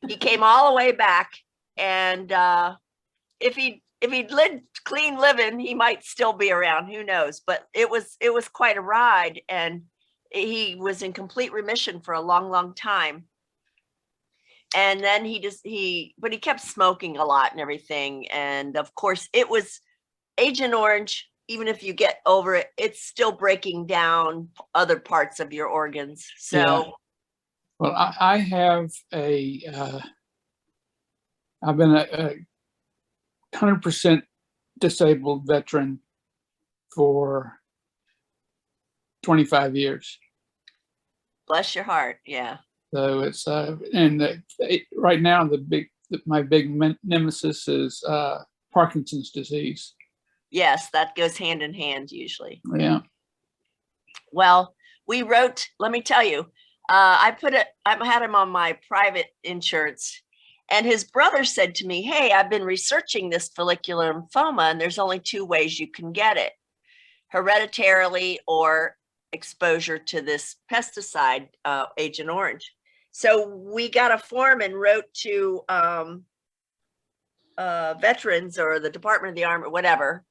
he came all the way back. And if he'd lived clean living, he might still be around. Who knows? But it was quite a ride. And he was in complete remission for a long, long time. And then but he kept smoking a lot and everything. And of course it was Agent Orange. Even if you get over it, it's still breaking down other parts of your organs. So,
Yeah. Well, I have I've been a 100% disabled veteran for 25 years.
bless your heart. Yeah.
So it's right now my big nemesis is Parkinson's disease.
Yes, that goes hand in hand usually.
Yeah.
Well, we wrote, let me tell you, I had him on my private insurance and his brother said to me, hey, I've been researching this follicular lymphoma and there's only 2 ways you can get it, hereditarily or exposure to this pesticide, Agent Orange. So we got a form and wrote to Veterans or the Department of the Army, whatever,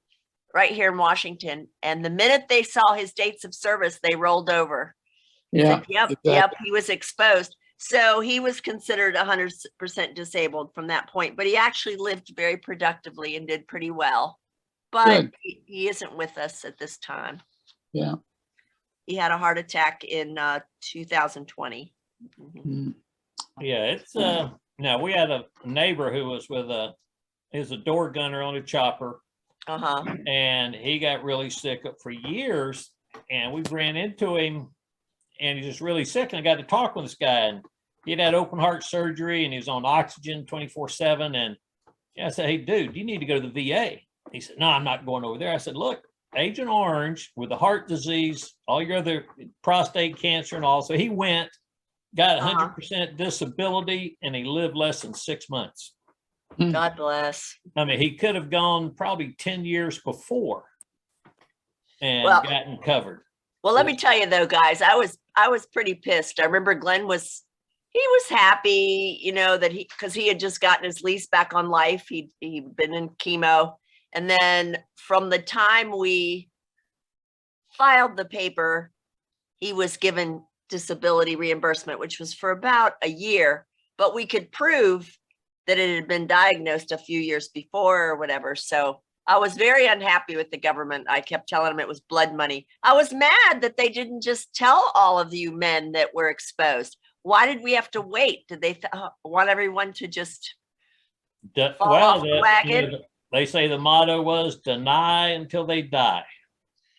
right here in Washington. And the minute they saw his dates of service, they rolled over.
Yeah.
Yep,
exactly.
yep, he was exposed. So he was considered 100% disabled from that point, but he actually lived very productively and did pretty well. But
Good.
he isn't with us at this time.
Yeah.
He had a heart attack in 2020. Mhm.
Mm.
Yeah, it's now we had a neighbor who was with is a door gunner on a chopper,
Uh-huh.
and he got really sick for years, and we ran into him, and he's just really sick, and I got to talk with this guy, and he had open heart surgery, and he was on oxygen 24/7, and I said, hey, dude, you need to go to the VA. He said, no, I'm not going over there. I said, look, Agent Orange with the heart disease, all your other prostate cancer and all. So he went, got 100% disability, and he lived less than 6 months.
God bless.
I mean, he could have gone probably 10 years before and
Well-
gotten covered.
Well, let me tell you though, guys, I was pretty pissed. I remember Glenn was happy, you know, that because he had just gotten his lease back on life. He'd been in chemo. And then from the time we filed the paper, he was given disability reimbursement, which was for about a year, but we could prove that it had been diagnosed a few years before or whatever. So I was very unhappy with the government. I kept telling them it was blood money. I was mad that they didn't just tell all of you men that were exposed. Why did we have to wait? Did they want everyone to just fall off the wagon?
They say the motto was deny until they die.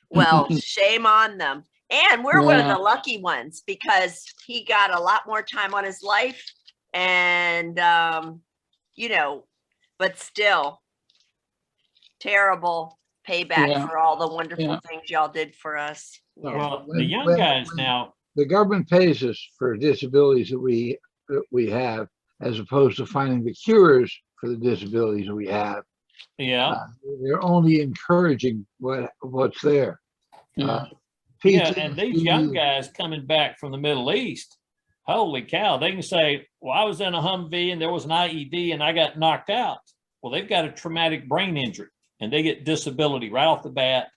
Well, shame on them. And we're one of
Yeah.
the lucky ones because he got a lot more time on his life and, you know, but still terrible payback
Yeah.
for all the wonderful
Yeah.
things y'all did for us. Yeah.
Well, the
When-
young
when-
guys
when-
now,
The government pays us for disabilities that we have, as opposed to finding the cures for the disabilities that we have.
yeah,
They're only encouraging what's there.
Yeah.
yeah, and these young
PTSD,
guys coming back from the Middle East, holy cow, they can say, well, I was in a Humvee and there was an IED and I got knocked out. Well, they've got a traumatic brain injury and they get disability right off the bat,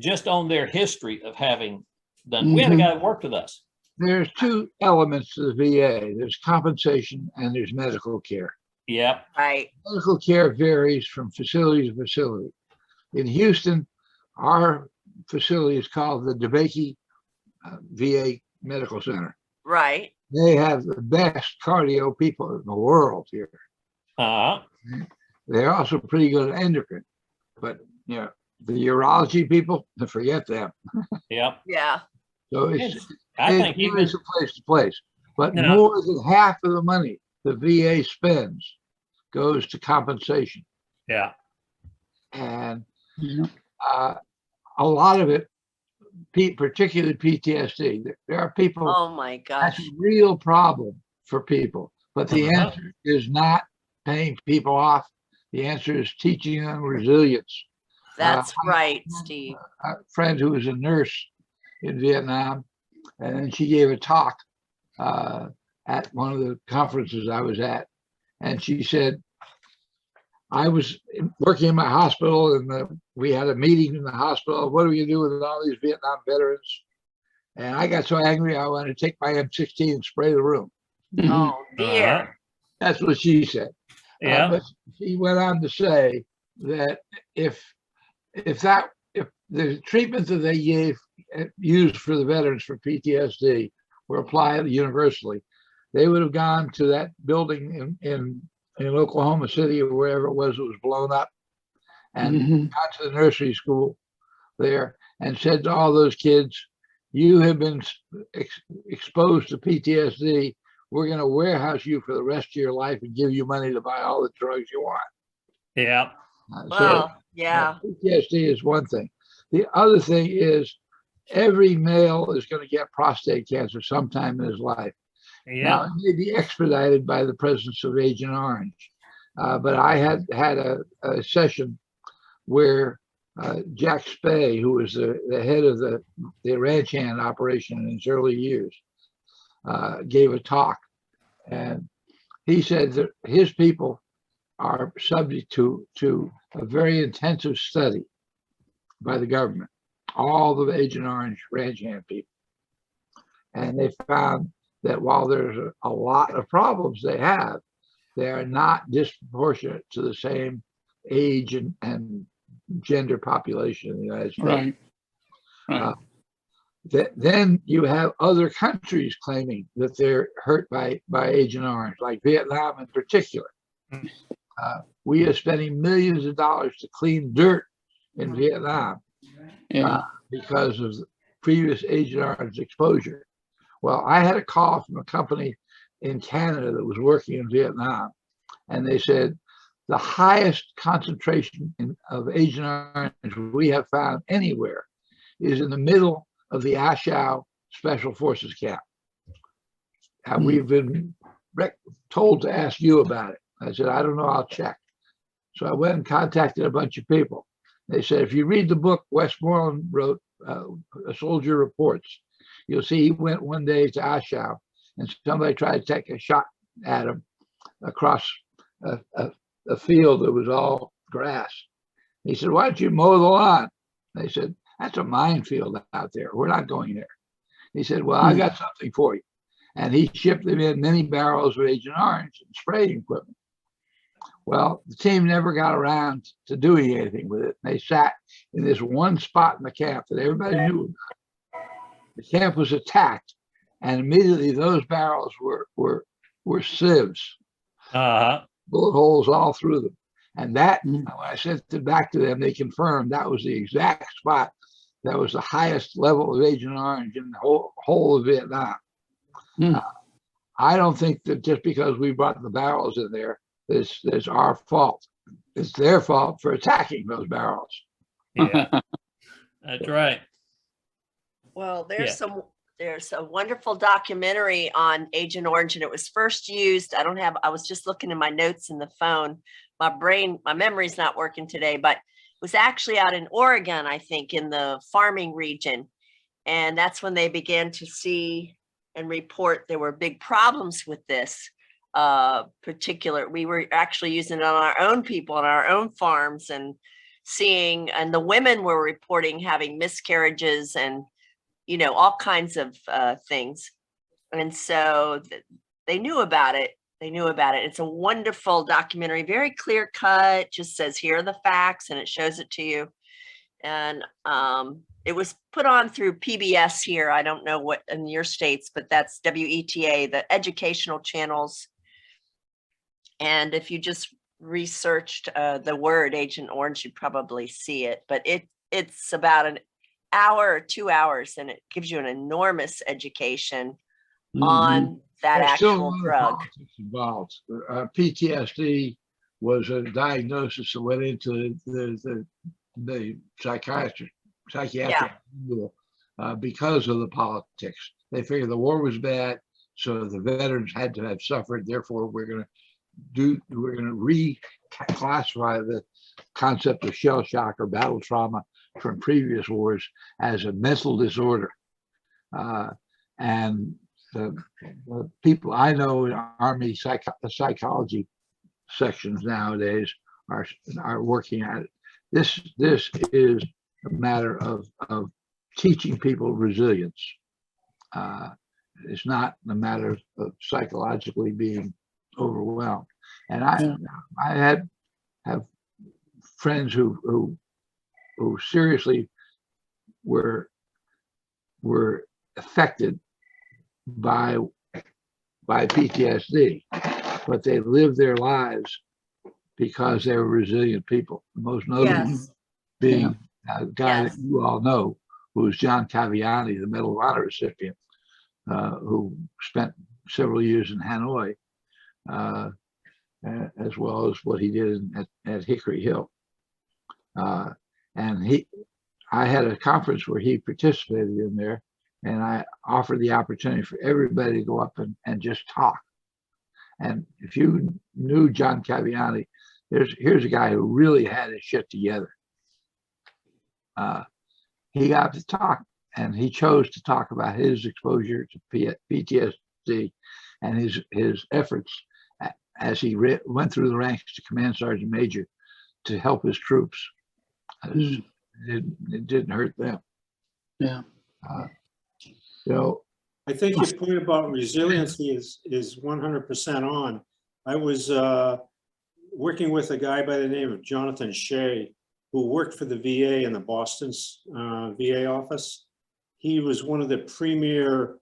just on their history of having done. We had a guy that worked with us.
There's two elements to the VA. There's compensation and there's medical care.
Yep.
Right.
Medical care varies from facility to facility. In Houston, our facility is called the DeBakey VA Medical Center.
Right.
They have the best cardio people in the world here.
Uh,
They're also pretty good at endocrine, but you know, the urology people, forget them.
yep.
Yeah.
So it's
I
it
think even,
varies from place to place, but
No.
more than half of the money the VA spends goes to compensation,
yeah,
and
Yeah.
a lot of it, particularly PTSD. There are people.
Oh my
That's
gosh.
a real problem for people, but the
Uh-huh.
answer is not paying people off. The answer is teaching them resilience.
That's right, Steve.
A friend who was a nurse in Vietnam, and then she gave a talk at one of the conferences I was at, and she said, I was working in my hospital and we had a meeting in the hospital. What are we gonna do with all these Vietnam veterans? And I got so angry, I wanted to take my M16 and spray the room.
Oh dear.
That's what she said.
yeah,
But she went on to say that if the treatment that they used for the veterans for PTSD were applied universally, they would have gone to that building in Oklahoma City or wherever it was blown up, and
Mhm.
got to the nursery school there and said to all those kids, you have been exposed to PTSD. We're going to warehouse you for the rest of your life and give you money to buy all the drugs you want.
yeah,
Well, yeah.
PTSD is one thing. The other thing is every male is going to get prostate cancer sometime in his life. Now,
yeah,
it may be expedited by the presence of Agent Orange, but I had a session where Jack Spay, who was the head of the ranch hand operation in his early years, gave a talk, and he said that his people are subject to a very intensive study by the government, all the Agent Orange ranch hand people. And they found that while there's a lot of problems they have, they are not disproportionate to the same age and gender population in the United States.
Right. Right.
Then you have other countries claiming that they're hurt by Agent Orange, like Vietnam in particular. We are spending millions of dollars to clean dirt in Vietnam
Yeah.
because of the previous Agent Orange exposure. Well, I had a call from a company in Canada that was working in Vietnam, and they said the highest concentration of Agent Orange we have found anywhere is in the middle of the A Shau Special Forces camp. And we've been told to ask you about it. I said, I don't know, I'll check. So I went and contacted a bunch of people. They said, if you read the book Westmoreland wrote, A Soldier Reports, you'll see he went one day to A Shau and somebody tried to take a shot at him across a field that was all grass. He said, why don't you mow the lawn? They said, that's a minefield out there. We're not going there. He said, well, I got something for you. And he shipped them in many barrels of Agent Orange and spraying equipment. Well, the team never got around to doing anything with it. They sat in this one spot in the camp that everybody knew about. The camp was attacked, and immediately those barrels were sieves, bullet holes all through them. And that, when I sent it back to them, they confirmed that was the exact spot that was the highest level of Agent Orange in the whole of Vietnam. I don't think that just because we brought the barrels in there, it's our fault. It's their fault for attacking those barrels.
Yeah, that's right.
Well, there's a wonderful documentary on Agent Orange, and it was first used. I was just looking in my notes in the phone. My memory's not working today, but it was actually out in Oregon, I think, in the farming region. And that's when they began to see and report there were big problems with this particular. We were actually using it on our own people on our own farms and the women were reporting having miscarriages and, all kinds of things. And so they knew about it. It's a wonderful documentary, very clear cut, just says, here are the facts, and it shows it to you. And it was put on through PBS here. I don't know what in your states, but that's WETA, the educational channels. And if you just researched the word Agent Orange, you'd probably see it. But it's about an hour or 2 hours, and it gives you an enormous education on that
There's
actual
still
drug.
politics involved. PTSD was a diagnosis that went into the psychiatric hospital because of the politics. They figured the war was bad, so the veterans had to have suffered. Therefore, we're going to reclassify the concept of shell shock or battle trauma from previous wars as a mental disorder. And the people I know in Army psychology sections nowadays are working at it. This is a matter of teaching people resilience. It's not a matter of psychologically being overwhelmed. And I have friends who seriously were affected by PTSD, but they lived their lives because they were resilient people. The most notable being a guy that you all know, who was John Caviani, the Medal of Honor recipient, who spent several years in Hanoi, as well as what he did at Hickory Hill. And I had a conference where he participated in there, and I offered the opportunity for everybody to go up and just talk. And if you knew John Caviani, here's a guy who really had his shit together. He got to talk, and he chose to talk about his exposure to PTSD and his efforts as he went through the ranks to command sergeant major to help his troops. It didn't hurt them.
Yeah.
So
I think your point about resiliency is 100% on. I was working with a guy by the name of Jonathan Shea, who worked for the VA in the Boston's VA office. He was one of the premier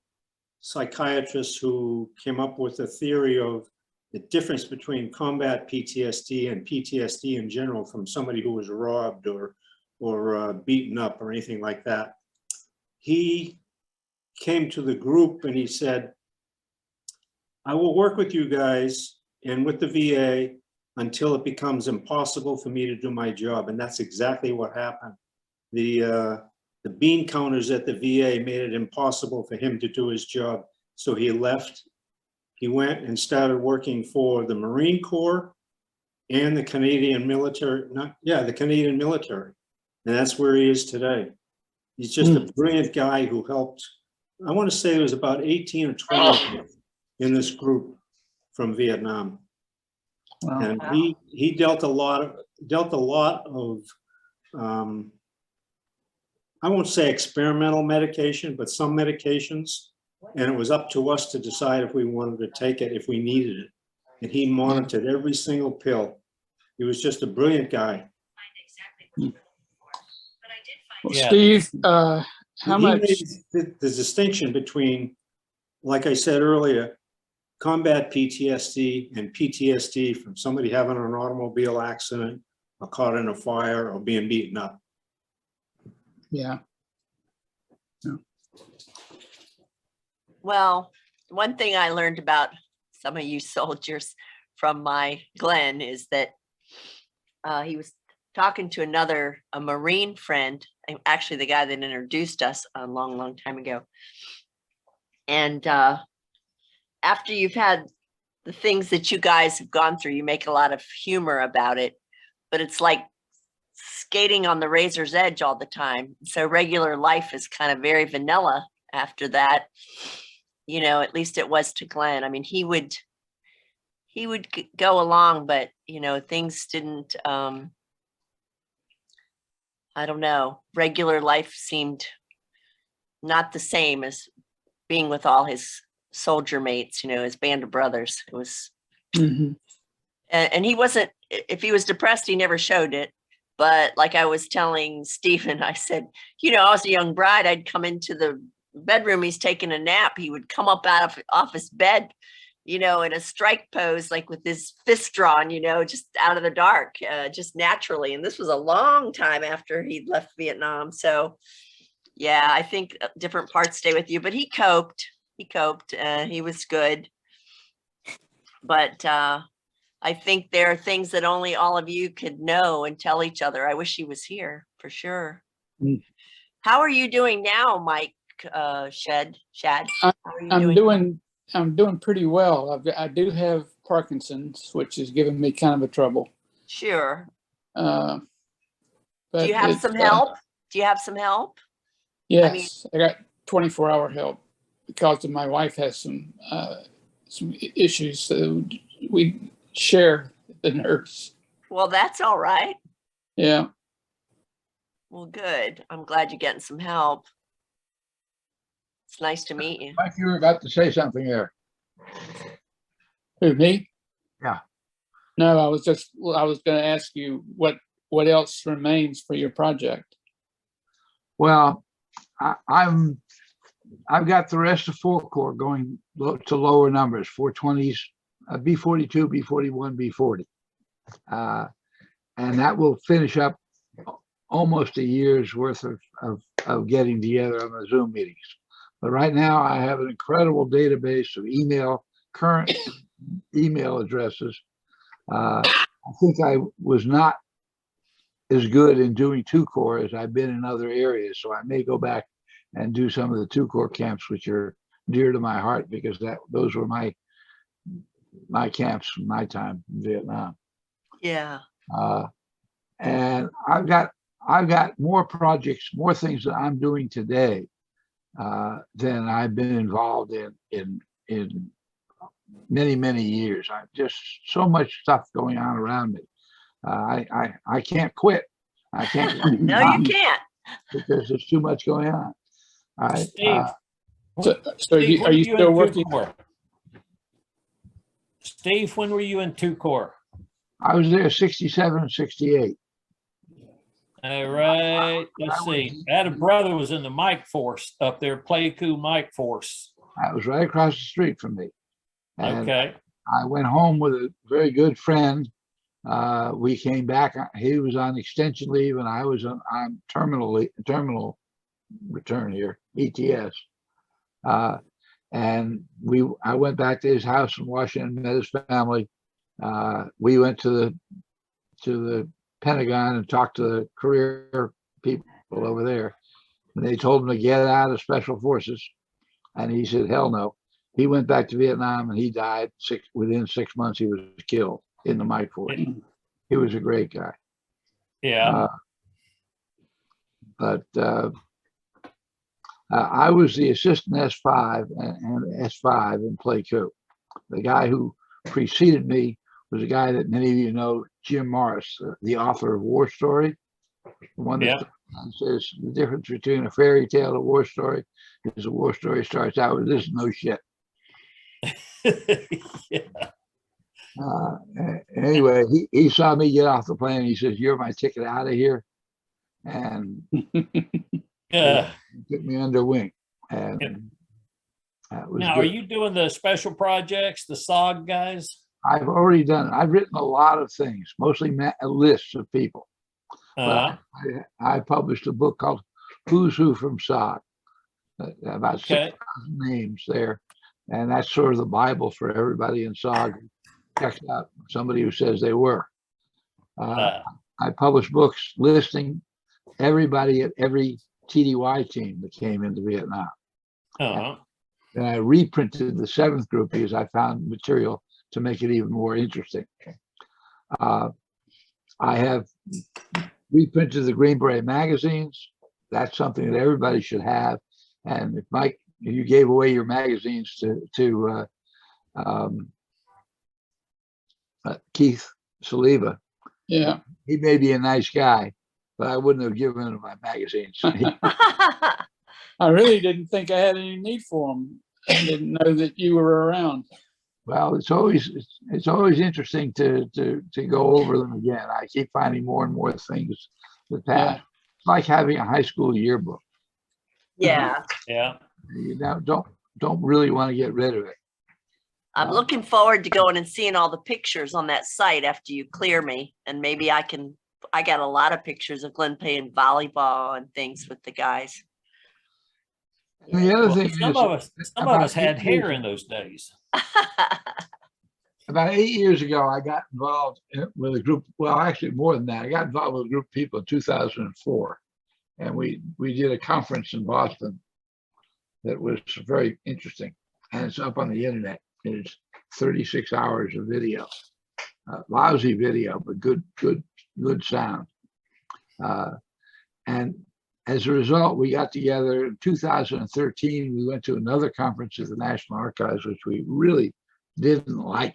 psychiatrists who came up with a theory of the difference between combat PTSD and PTSD in general from somebody who was robbed or beaten up or anything like that. He came to the group and he said, I will work with you guys and with the VA until it becomes impossible for me to do my job. And that's exactly what happened. The bean counters at the VA made it impossible for him to do his job. So he left. He went and started working for the Marine Corps and the Canadian military, the Canadian military. And that's where he is today. He's just a brilliant guy who helped. I want to say there was about 18 or 20 in this group from Vietnam.
Wow.
And he dealt a lot of I won't say experimental medication, but some medications. And it was up to us to decide if we wanted to take it, if we needed it. And he monitored every single pill. He was just a brilliant guy.
Well,
Yeah.
Steve, how
He
much?
made the distinction between, like I said earlier, combat PTSD and PTSD from somebody having an automobile accident or caught in a fire or being beaten up.
Yeah.
Well, one thing I learned about some of you soldiers from my Glenn is that he was talking to a Marine friend, actually the guy that introduced us a long, long time ago. And after you've had the things that you guys have gone through, you make a lot of humor about it, but it's like skating on the razor's edge all the time. So regular life is kind of very vanilla after that. You know, at least it was to Glenn. I mean, he would go along, but you know, things didn't, I don't know, regular life seemed not the same as being with all his soldier mates, you know, his band of brothers. It was, and he wasn't, if he was depressed, he never showed it. But like I was telling Stephen, I said, you know, I was a young bride, I'd come into the bedroom, he's taking a nap, he would come up off his bed, you know, in a strike pose, like with his fist drawn, you know, just out of the dark, just naturally. And this was a long time after he'd left Vietnam. So yeah, I think different parts stay with you, but he coped, he was good. But I think there are things that only all of you could know and tell each other. I wish he was here for sure. How are you doing now, Mike? Shad? How are you
I'm doing pretty well. I do have Parkinson's, which is giving me kind of a trouble.
Sure.
But
Do you have some help?
Yes, I got 24-hour help because my wife has some issues. So we share the nurse.
Well, that's all right.
Yeah.
Well, good. I'm glad you're getting some help. It's nice to meet you.
Mike, you were about to say something there.
Who, me?
Yeah.
No, I was going to ask you what else remains for your project.
Well, I've got the rest of 4 Corps going to lower numbers, 420s, B-42, B-41, B-40. And that will finish up almost a year's worth of getting together on the Zoom meetings. But right now I have an incredible database of current email addresses. I think I was not as good in doing 2 Corps as I've been in other areas. So I may go back and do some of the 2 Corps camps, which are dear to my heart because those were my camps from my time in Vietnam.
Yeah.
And I've got more projects, more things that I'm doing today than I've been involved in many, many years. I just so much stuff going on around me. I can't quit. I can't.
No, you can't.
Because there's too much going on. I,
Steve,
So
Steve,
are
when
you
were
still
in
working?
2-Corps? Steve, when were you in 2-Corps?
I was there 67, 68.
All right, let's see. I had a brother was in the Mike Force up there, Playcool Mike Force.
That was right across the street from me. And
Okay,
I went home with a very good friend. We came back. He was on extension leave, and I was on terminal return here, ETS. And I went back to his house in Washington, met his family. We went to the Pentagon and talked to the career people over there. And they told him to get out of Special Forces. And he said, hell no. He went back to Vietnam and he died within 6 months. He was killed in the Mike Force. He was a great guy.
yeah,
But I was the assistant S5 and S5 in Playcool. The guy who preceded me was a guy that many of you know, Jim Morris, the author of War Story. The one that says the difference between a fairy tale and a war story is a war story starts out with this no shit.
yeah.
Anyway, he saw me get off the plane. He says, "You're my ticket out of here," and
Yeah.
took me under wing. And that was
Now,
good.
are you doing the special projects, the SOG guys?
I've already done it. I've written a lot of things, mostly lists of people.
Uh,
But I published a book called Who's Who from SOG, about
okay,
6,000 names there. And that's sort of the Bible for everybody in SOG. Checks out somebody who says they were. I published books listing everybody at every TDY team that came into Vietnam.
uh-huh.
And I reprinted the 7th group because I found material to make it even more interesting. I have reprinted the Green Beret magazines. That's something that everybody should have. And if Mike, if you gave away your magazines to Keith Saliba,
Yeah.
he may be a nice guy, but I wouldn't have given him my magazines.
I really didn't think I had any need for them. I didn't know that you were around.
Well, it's always interesting to go over them again. I keep finding more and more things that pass.
Yeah.
It's like having a high school yearbook.
Yeah,
Yeah.
You know, don't really want to get rid of it.
I'm looking forward to going and seeing all the pictures on that site after you clear me. And maybe I got a lot of pictures of Glenn playing volleyball and things with the guys.
And the other
Well,
thing
some
is,
of us had hair in those days.
about 8 years ago, I got involved with a group. Well, actually more than that. I got involved with a group of people in 2004, and we did a conference in Boston that was very interesting, and it's up on the internet. It's 36 hours of video, lousy video, but good sound. And as a result, we got together in 2013. We went to another conference at the National Archives, which we really didn't like.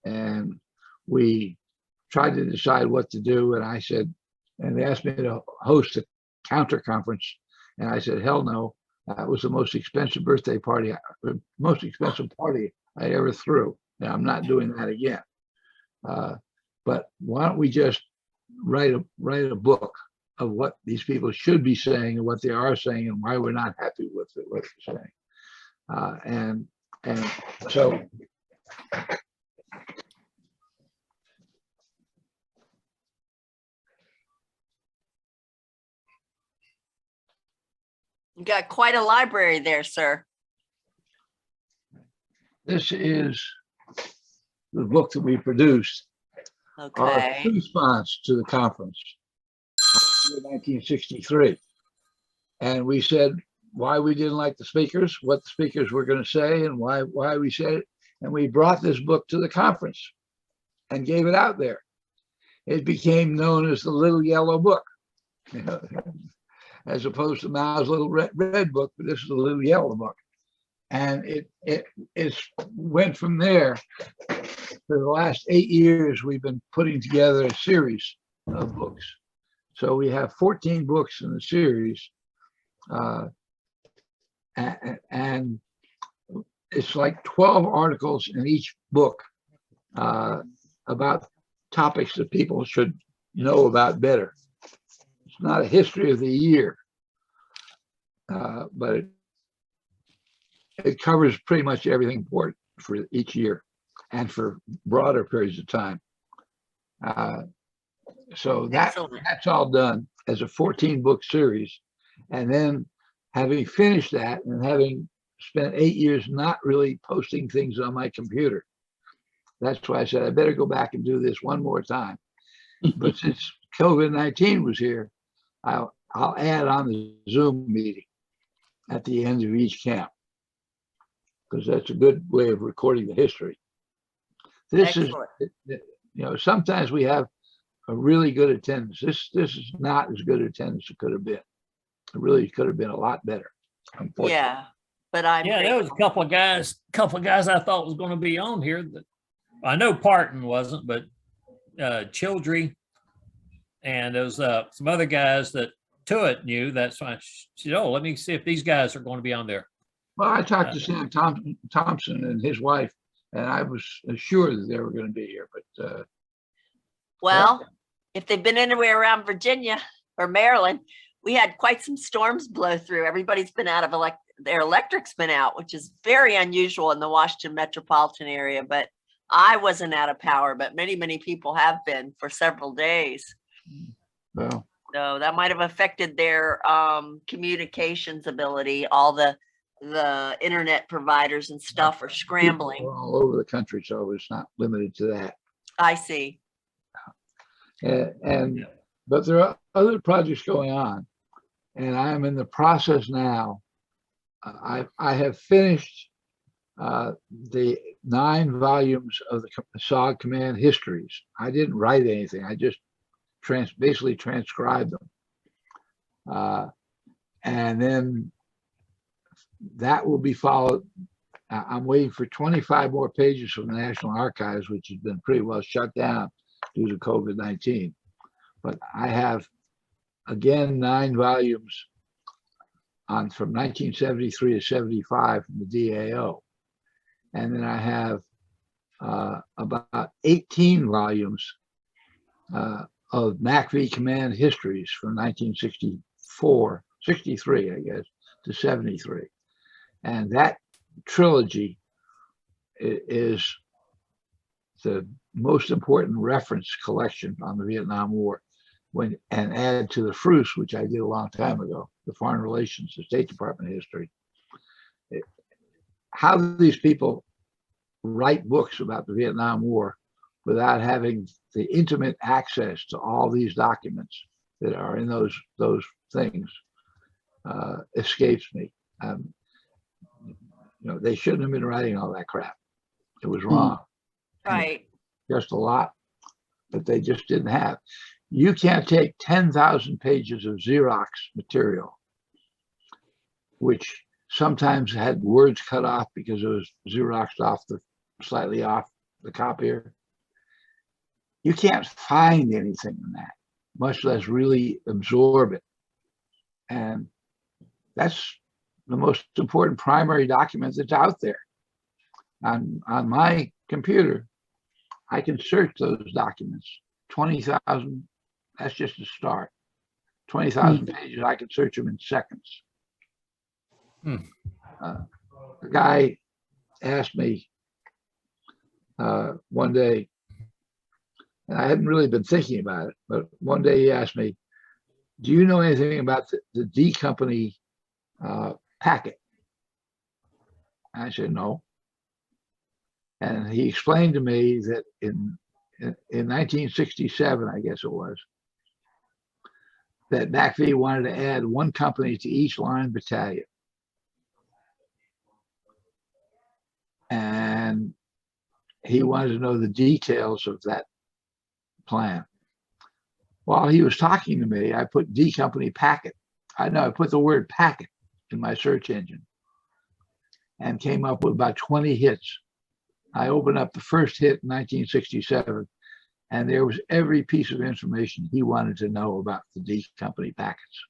And we tried to decide what to do. And I said, and they asked me to host a counter conference. And I said, hell no. That was the most expensive party I ever threw. Now I'm not doing that again. But why don't we just write a book of what these people should be saying and what they are saying and why we're not happy with what they're saying. And so
You got quite a library there, sir.
this is the book that we produced, our
Okay.
response to the conference in 1963. And we said why we didn't like the speakers, what the speakers were going to say, and why we said it. And we brought this book to the conference and gave it out there. It became known as the Little Yellow Book, you know, as opposed to Mao's Little Red Book, but this is the Little Yellow Book. And it's went from there. For the last 8 years, we've been putting together a series of books. So we have 14 books in the series. And it's like 12 articles in each book about topics that people should know about better. It's not a history of the year, but it covers pretty much everything important for each year and for broader periods of time. So that's all done as a 14-book series. And then having finished that and having spent 8 years not really posting things on my computer, that's why I said I better go back and do this one more time. But since COVID-19 was here, I'll add on the Zoom meeting at the end of each camp, because that's a good way of recording the history. This
Excellent.
is, sometimes we have a really good attendance. This is not as good attendance as it could have been. It really could have been a lot better, unfortunately.
Yeah, but I'm.
Yeah, there was a couple of guys I thought was going to be on here that I know Parton wasn't, but Childry and there was some other guys that Tuitt knew. That's why she said, "Oh, let me see if these guys are going to be on there."
Well, I talked to Sam Thompson and his wife, and I was sure that they were going to be here. But
Well, if they've been anywhere around Virginia or Maryland, we had quite some storms blow through. Everybody's been out of their electric's been out, which is very unusual in the Washington metropolitan area. But I wasn't out of power, but many, many people have been for several days.
well,
So that might have affected their communications ability. All the internet providers and stuff are scrambling.
people are all over the country, so it's not limited to that.
I see.
But there are other projects going on, and I am in the process now. I have finished the 9 volumes of the SOG Command histories. I didn't write anything. I just basically transcribed them. And then that will be followed. I'm waiting for 25 more pages from the National Archives, which has been pretty well shut down due to COVID-19. But I have, again, 9 volumes from 1973 to 75 from the DAO. And then I have about 18 volumes of MACV Command histories from 63, I guess, to 73. And that trilogy is the most important reference collection on the Vietnam War, and add to the FRUS, which I did a long time ago, the Foreign Relations, the State Department history. How these people write books about the Vietnam War without having the intimate access to all these documents that are in those things escapes me. They shouldn't have been writing all that crap. It was wrong.
Right.
Just a lot that they just didn't have. You can't take 10,000 pages of Xerox material, which sometimes had words cut off because it was Xeroxed slightly off the copier. You can't find anything in that, much less really absorb it. And that's the most important primary document that's out there. On my computer, I can search those documents. 20,000, that's just a start. 20,000 pages, I can search them in seconds. The guy asked me one day, and I hadn't really been thinking about it, but one day he asked me, "Do you know anything about the D Company packet?" And I said, "No." And he explained to me that in 1967, I guess it was, that MACV wanted to add 1 company to each line battalion. And he wanted to know the details of that plan. While he was talking to me, I put D Company packet. I put the word packet in my search engine. and came up with about 20 hits. I opened up the first hit in 1967, and there was every piece of information he wanted to know about the D Company packets.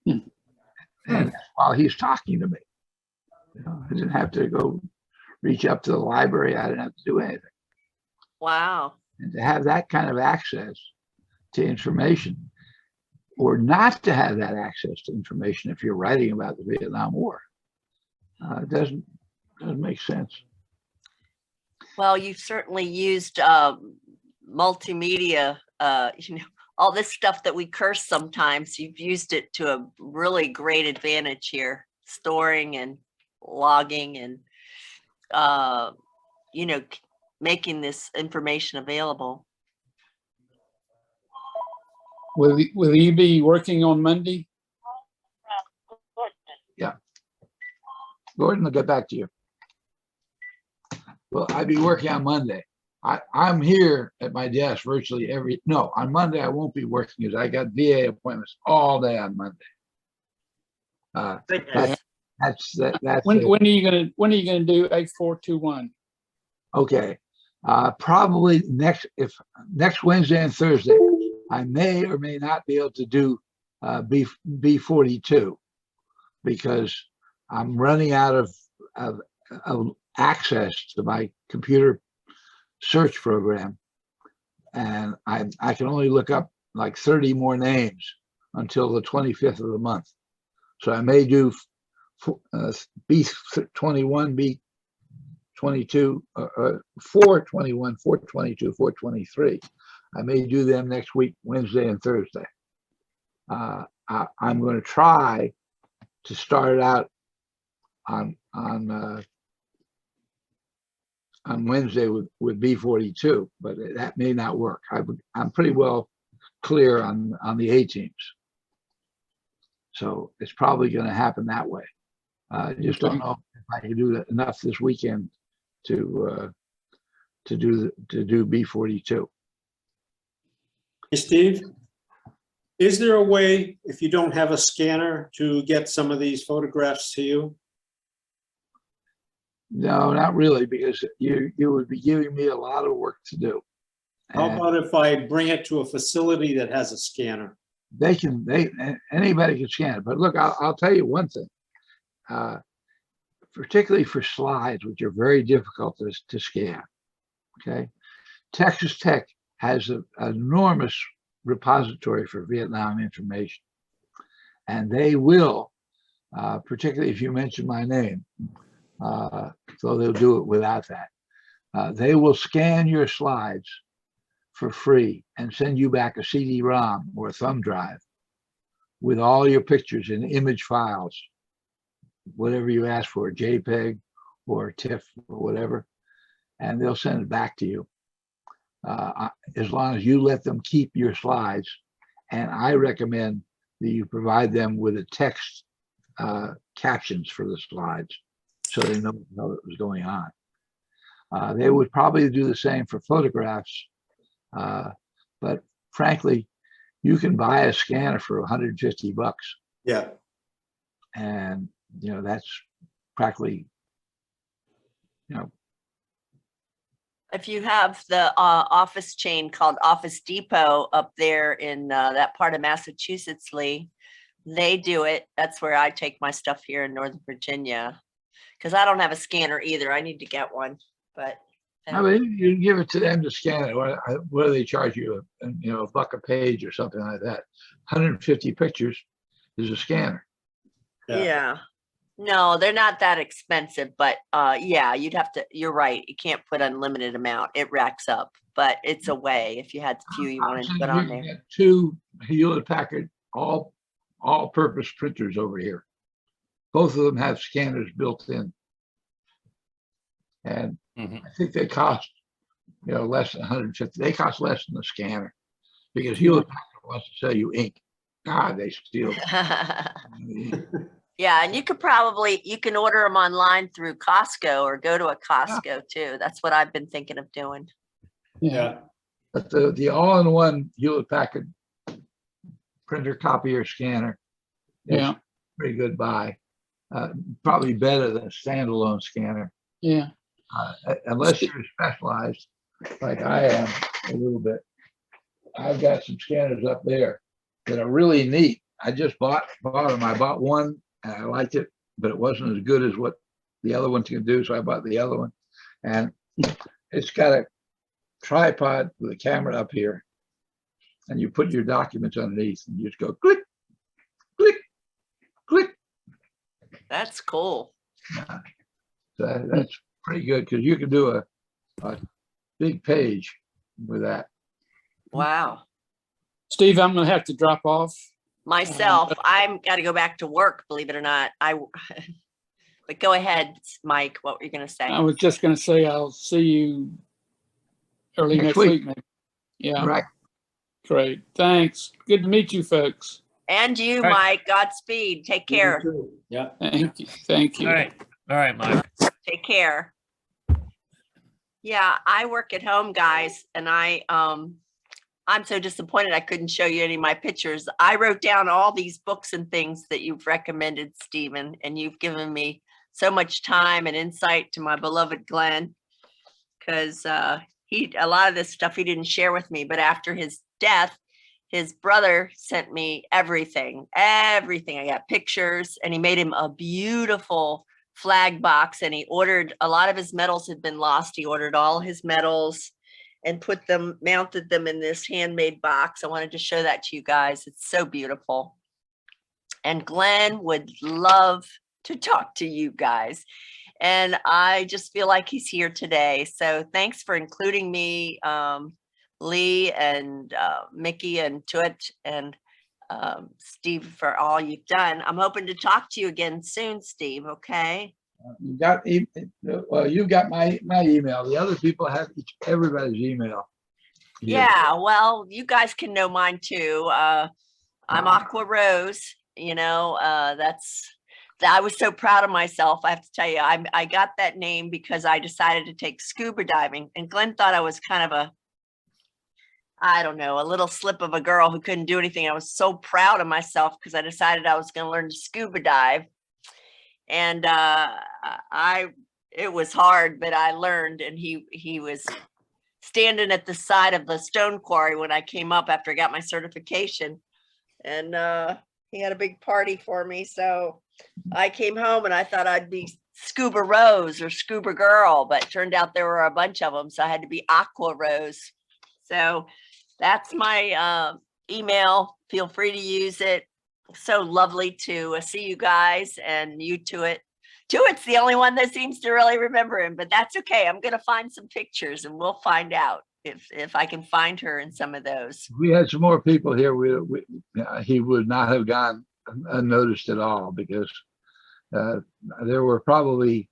And while he's talking to me, I didn't have to go reach up to the library. I didn't have to do anything.
Wow.
And to have that kind of access to information, or not to have that access to information if you're writing about the Vietnam War, doesn't make sense.
Well, you've certainly used multimedia, all this stuff that we curse sometimes. You've used it to a really great advantage here, storing and logging and, making this information available.
Will you be working on Monday?
Gordon, I'll get back to you. Well, I'd be working on Monday. I'm here at my desk virtually on Monday I won't be working because I got VA appointments all day on Monday.
Goodness.
That's
When are you gonna do 8421?
okay. Probably next Wednesday and Thursday, I may or may not be able to do B42 because I'm running out of access to my computer search program, and I can only look up like 30 more names until the 25th of the month. So I may do B21, B22, 421, 422, 423. I may do them next week, Wednesday and Thursday. I'm going to try to start it out on Wednesday with B42, but that may not work. I'm pretty well clear on the A teams, so it's probably going to happen that way. I just don't know if I can do enough this weekend to do B42.
Hey, Steve, is there a way, if you don't have a scanner, to get some of these photographs to you?
No, not really, because you would be giving me a lot of work to do.
How
And
about if I bring it to a facility that has a scanner?
anybody can scan it. But look, I'll tell you one thing. Particularly for slides, which are very difficult to scan. Okay, Texas Tech has an enormous repository for Vietnam information, and they will, particularly if you mention my name, so they'll do it without that. They will scan your slides for free and send you back a CD-ROM or a thumb drive with all your pictures in image files, whatever you ask for, JPEG or TIFF or whatever, and they'll send it back to you. As long as you let them keep your slides. And I recommend that you provide them with a text captions for the slides so they know what was going on. They would probably do the same for photographs, but frankly, you can buy a scanner for 150 bucks.
Yeah.
And that's practically,
If you have the office chain called Office Depot up there in that part of Massachusetts, Lee, they do it. That's where I take my stuff here in Northern Virginia, because I don't have a scanner either. I need to get one, but.
I mean, you can give it to them to scan it. What do they charge you? $1 a page or something like that. 150 pictures is a scanner.
Yeah. No, they're not that expensive, but yeah, you're right. You can't put unlimited amount. It racks up, but it's a way if you had a few you wanted to put on there.
Get 2 Hewlett-Packard all-purpose printers over here. Both of them have scanners built in. And I think they cost, less than 150. They cost less than the scanner because Hewlett-Packard wants to sell you ink. God, they steal.
Yeah, and you can order them online through Costco or go to a Costco too. That's what I've been thinking of doing.
Yeah.
But the all-in-one Hewlett-Packard printer, copier, scanner is
Yeah.
pretty good buy. probably better than a standalone scanner.
Yeah.
Unless you're specialized, like I am a little bit. I've got some scanners up there that are really neat. I just bought them. I bought one and I liked it, but it wasn't as good as what the other one can do. So I bought the other one, and it's got a tripod with a camera up here, and you put your documents underneath and you just go click, click, click.
That's cool.
So that's pretty good because you can do a big page with that.
Wow.
Steve, I'm gonna have to drop off.
Myself, I'm got to go back to work, believe it or not. But go ahead, Mike, what were you going to say?
I was just gonna say I'll see you early
Next
next
week.
week, maybe. Yeah,
Right.
great. Thanks. Good to meet you folks.
And you,
All right.
Mike, Godspeed. Take care.
Yeah.
Thank you. Thank you.
All right, Mike.
Take care. Yeah, I work at home, guys, and I'm so disappointed I couldn't show you any of my pictures. I wrote down all these books and things that you've recommended, Stephen, and you've given me so much time and insight to my beloved Glenn, because a lot of this stuff he didn't share with me, but after his death, his brother sent me everything. I got pictures, and he made him a beautiful flag box, and he ordered, a lot of his medals had been lost. He ordered all his medals and mounted them in this handmade box. I wanted to show that to you guys. It's so beautiful. And Glenn would love to talk to you guys. And I just feel like he's here today. So thanks for including me, Lee and Mickey and Tuit and Steve, for all you've done. I'm hoping to talk to you again soon, Steve, okay?
You got my email. The other people have everybody's email.
Yeah, well, you guys can know mine too. I'm Aqua Rose, I was so proud of myself. I have to tell you, I got that name because I decided to take scuba diving, and Glenn thought I was kind of a little slip of a girl who couldn't do anything. I was so proud of myself because I decided I was going to learn to scuba dive. And it was hard, but I learned, and he was standing at the side of the stone quarry when I came up after I got my certification, and he had a big party for me. So I came home and I thought I'd be Scuba Rose or Scuba Girl, but it turned out there were a bunch of them. So I had to be Aqua Rose. So that's my email. Feel free to use it. So lovely to see you guys, and you Tuit. Tuit's the only one that seems to really remember him, but that's okay. I'm going to find some pictures and we'll find out if I can find her in some of those.
If we had some more people here, he would not have gone unnoticed at all, because there were probably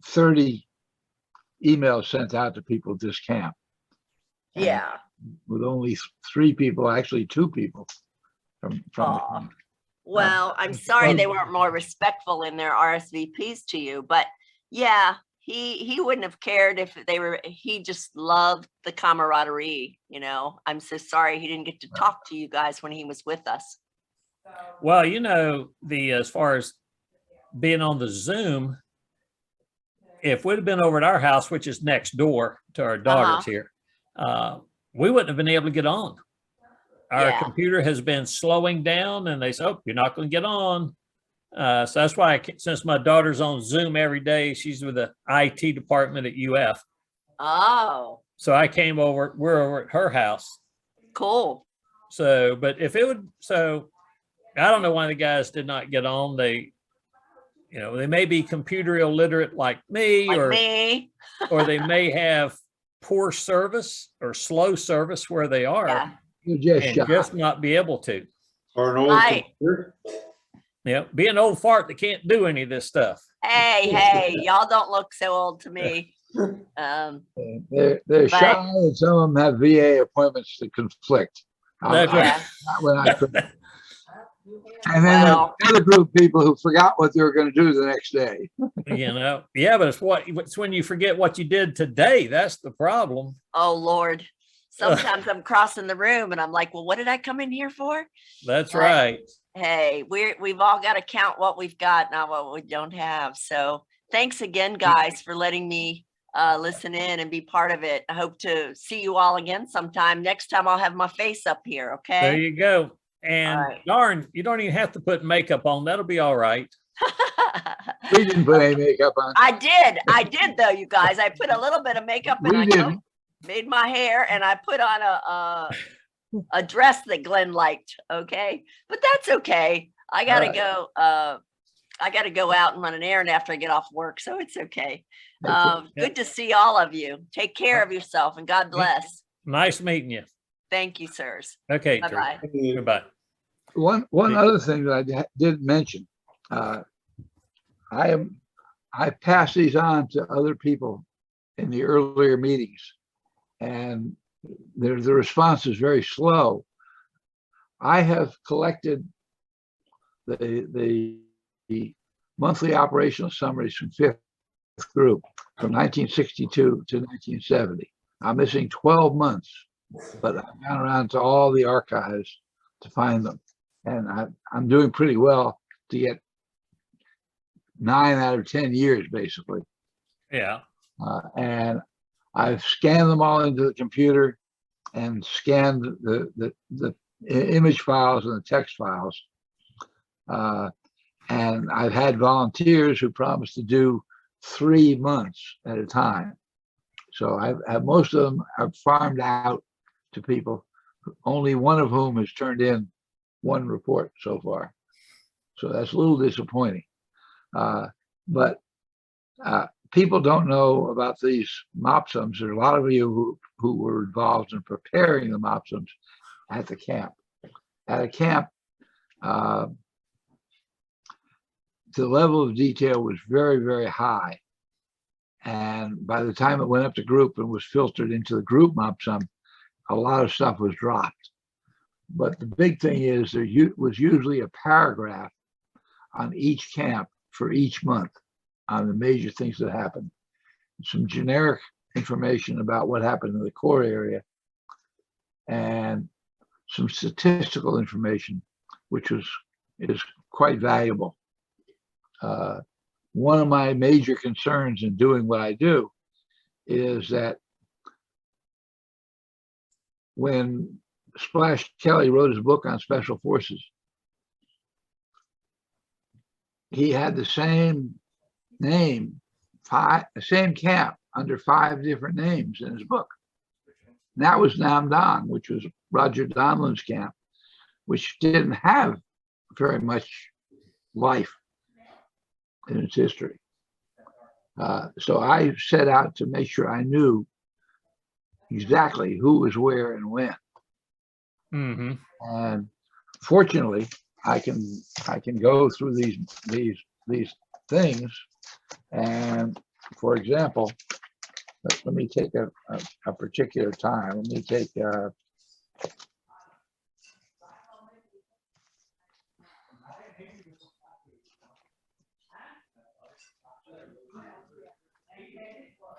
30 emails sent out to people at this camp. And
Yeah.
with only 3 people, actually 2 people from the camp.
Well, I'm sorry they weren't more respectful in their RSVPs to you, but yeah, he wouldn't have cared if he just loved the camaraderie, I'm so sorry he didn't get to talk to you guys when he was with us.
Well, as far as being on the Zoom, if we'd have been over at our house, which is next door to our daughters here, we wouldn't have been able to get on. Our computer has been slowing down, and they said, "Oh, you're not going to get on." So that's why, since my daughter's on Zoom every day, she's with the IT department at UF.
Oh.
So I came over. We're over at her house.
Cool.
So, but I don't know why the guys did not get on. They may be computer illiterate like me, or they may have poor service or slow service where they are.
Yeah.
And just not be able to.
Or an old computer.
Be an old fart that can't do any of this stuff.
Hey, y'all don't look so old to me.
They're shy, and some of them have VA appointments that conflict.
That's right.
Not when I could. And then the other group of people who forgot what they were going to do the next day.
Yeah, but it's when you forget what you did today. That's the problem.
Oh, Lord. Sometimes I'm crossing the room and I'm like, well, what did I come in here for?
That's right.
Hey, we've all got to count what we've got, not what we don't have. So thanks again, guys, for letting me listen in and be part of it. I hope to see you all again sometime. Next time I'll have my face up here,
There
okay?
you go. And
right.
darn, you don't even have to put makeup on. That'll be all right.
We didn't put any makeup on.
I did though, you guys. I put a little bit of makeup and
We
I
didn't.
made my hair and I put on a dress that Glenn liked, okay? But that's okay. I gotta
Alright.
go. I gotta go out and run an errand after I get off work, so it's okay.
Okay.
Good to see all of you. Take care of yourself and God bless.
Nice meeting you.
Thank you, sirs.
Okay. Teresa.
Bye-bye.
Goodbye.
One other thing that I didn't mention, I pass these on to other people in the earlier meetings, and the response is very slow. I have collected the monthly operational summaries from fifth group from 1962 to 1970. I'm missing 12 months, but I've gone around to all the archives to find them. And I'm doing pretty well to get 9 out of 10 years, basically.
Yeah.
And I've scanned them all into the computer and scanned the image files and the text files. And I've had volunteers who promised to do 3 months at a time. So I've most of them I've farmed out to people, only one of whom has turned in 1 report so far. So that's a little disappointing. But people don't know about these MOPSUMs. There's a lot of you who were involved in preparing the MOPSUMs at the camp. At a camp, the level of detail was very, very high. And by the time it went up to group and was filtered into the group MOPSUM, a lot of stuff was dropped. But the big thing is there was usually a paragraph on each camp for each month on the major things that happened. Some generic information about what happened in the core area and some statistical information, which is quite valuable. One of my major concerns in doing what I do is that when Splash Kelly wrote his book on special forces, he had the same name, same camp under 5 different names in his book. And that was Nam Dong, which was Roger Donlin's camp, which didn't have very much life in its history. So I set out to make sure I knew exactly who was where and when.
Mm-hmm.
And fortunately, I can go through these things. And for example, let me take a particular time. Let me take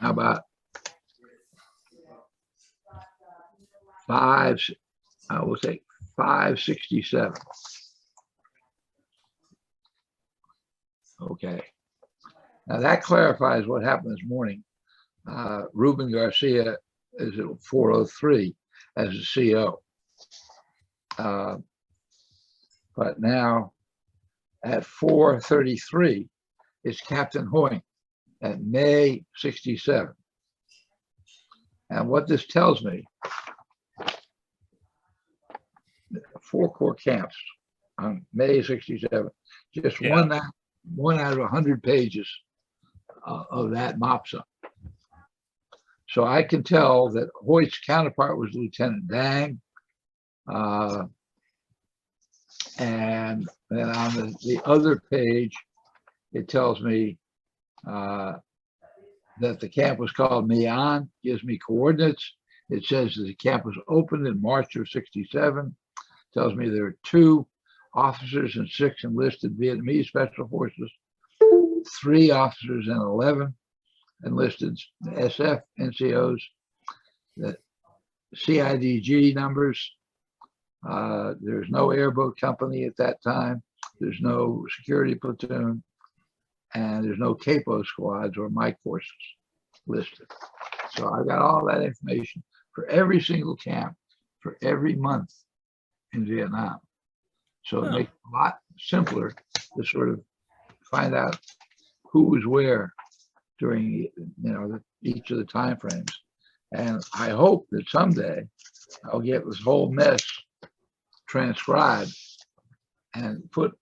how about we'll say 567. Okay. Now that clarifies what happened this morning. Ruben Garcia is at 403 as a CO. But now at 433, it's Captain Hoying at May 67. And what this tells me, 4 core camps on May 67, just
Yeah.
one out of 100 pages of that MOPSUM. So I can tell that Hoyt's counterpart was Lieutenant Dang. And then on the other page, it tells me that the camp was called Mian, gives me coordinates. It says that the camp was opened in March of 67. Tells me there are 2 officers and 6 enlisted Vietnamese special forces, 3 officers and 11 enlisted SF NCOs, the CIDG numbers, There's no airboat company at that time. There's no security platoon, and there's no capo squads or Mike forces listed. So I got all that information for every single camp for every month in Vietnam. So it
Huh.
makes it a lot simpler to sort of find out who was where during, each of the time frames. And I hope that someday I'll get this whole mess transcribed and put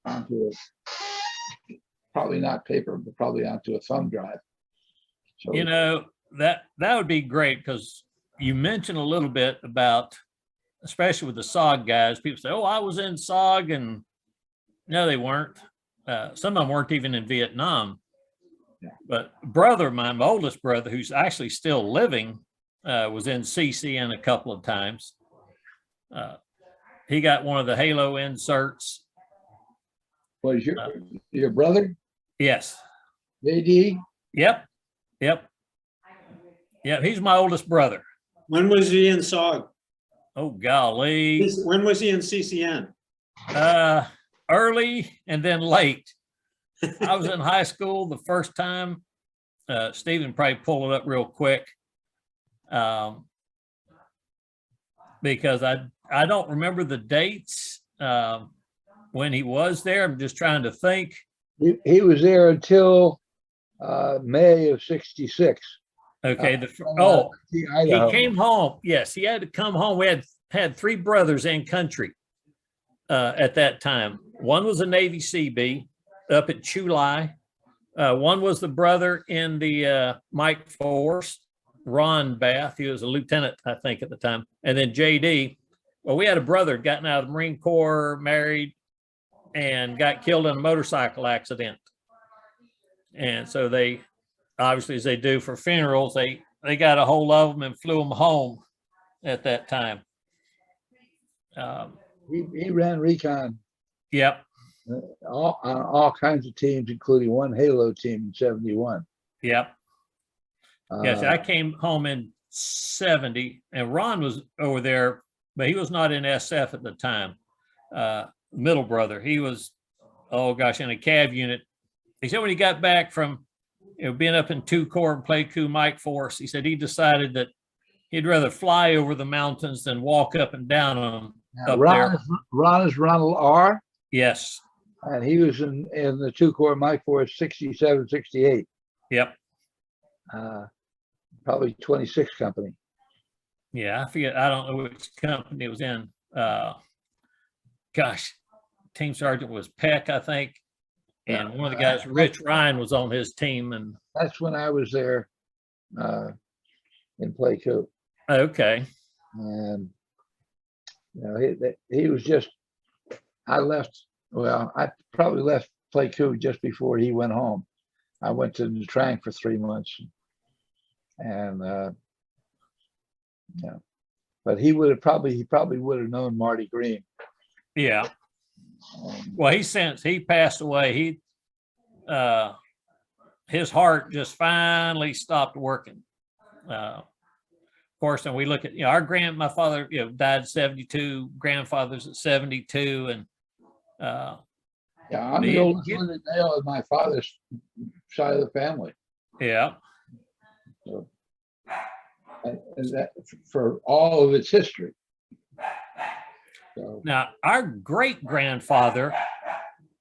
onto probably not paper, but probably onto a thumb drive. So,
You know, that would be great, because you mentioned a little bit about, especially with the SOG guys, people say, oh, I was in SOG, and no, they weren't. Some of them weren't even in Vietnam.
Yeah.
But brother of mine, my oldest brother, who's actually still living, was in CCN a couple of times. He got one of the Halo inserts.
was your brother,
Yes.
JD?
Yep. Yep. Yeah, he's my oldest brother.
When was he in SOG?
Oh, golly.
When was he in CCN?
Early and then late. I was in high school the first time. Stephen probably pull it up real quick. Because I don't remember the dates when he was there. I'm just trying to think.
He was there until May of '66.
Okay. He
Idaho.
came home. Yes, he had to come home. We had three brothers in country at that time. One was a Navy CB up at Chu Lai. One was the brother in the Mike Force, Ron Bath. He was a lieutenant, I think, at the time. And then JD. Well, we had a brother gotten out of the Marine Corps, married, and got killed in a motorcycle accident. And so they, obviously, as they do for funerals, they got a hold of them and flew them home at that time.
He ran recon
Yep.
on all kinds of teams, including one Halo team in '71.
Yep. Yes,
Uh,
I came home in '70, and Ron was over there, but he was not in SF at the time. Middle brother, he was, oh gosh, in a CAV unit. He said when he got back from being up in 2 Corps and Pleiku Mike Force, he said he decided that he'd rather fly over the mountains than walk up and down them up there.
Ron is Ronald R.
Yes.
And he was in the 2 Corps Mike Force '67, '68.
Yep.
Probably 26 company.
Yeah, I forget. I don't know which company it was in. Gosh, team sergeant was Peck, I think. And one of the guys, Rich Ryan, was on his team. And
That's when I was there in Pleiku.
okay.
And he was just, I probably left Pleiku just before he went home. I went to Nha Trang for 3 months, and but he probably would have known Marty Green.
Yeah. Well, he passed away. His heart just finally stopped working. Of course, and we look at, my father, died at 72, grandfather's at 72. And
I'm the oldest living male in my father's side of the family.
yeah.
So, and that for all of its history. So,
Now, our great grandfather,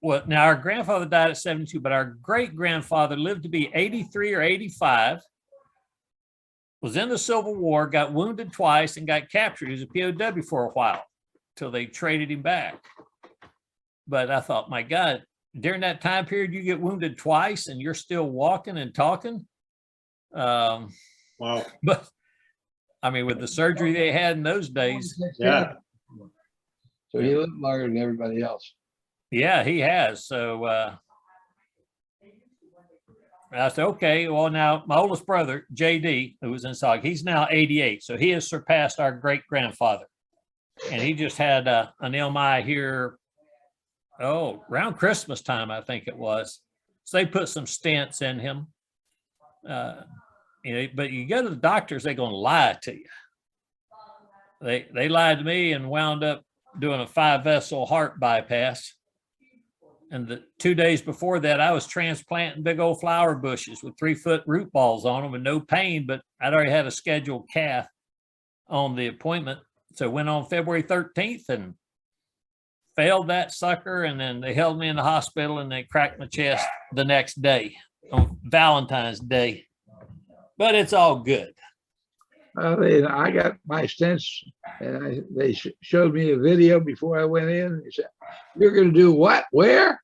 our grandfather died at 72, but our great grandfather lived to be 83 or 85, was in the Civil War, got wounded twice, and got captured. He was a POW for a while till they traded him back. But I thought, my God, during that time period, you get wounded twice and you're still walking and talking.
Wow.
But I mean, with the surgery they had in those days,
Yeah.
So he lived longer than everybody else.
yeah, he has. So I said, okay, well, now my oldest brother, JD, who was in SOG, he's now 88. So he has surpassed our great grandfather. And he just had an LMI here, around Christmas time, I think it was. So they put some stents in him. But you go to the doctors, they're going to lie to you. they lied to me and wound up doing a 5-vessel heart bypass. And the 2 days before that, I was transplanting big old flower bushes with 3-foot root balls on them and no pain, but I'd already had a scheduled cath on the appointment. So went on February 13th and failed that sucker. And then they held me in the hospital and they cracked my chest the next day on Valentine's Day. But it's all good.
I got my stents, and they showed me a video before I went in. They said, "You're going to do what? Where?"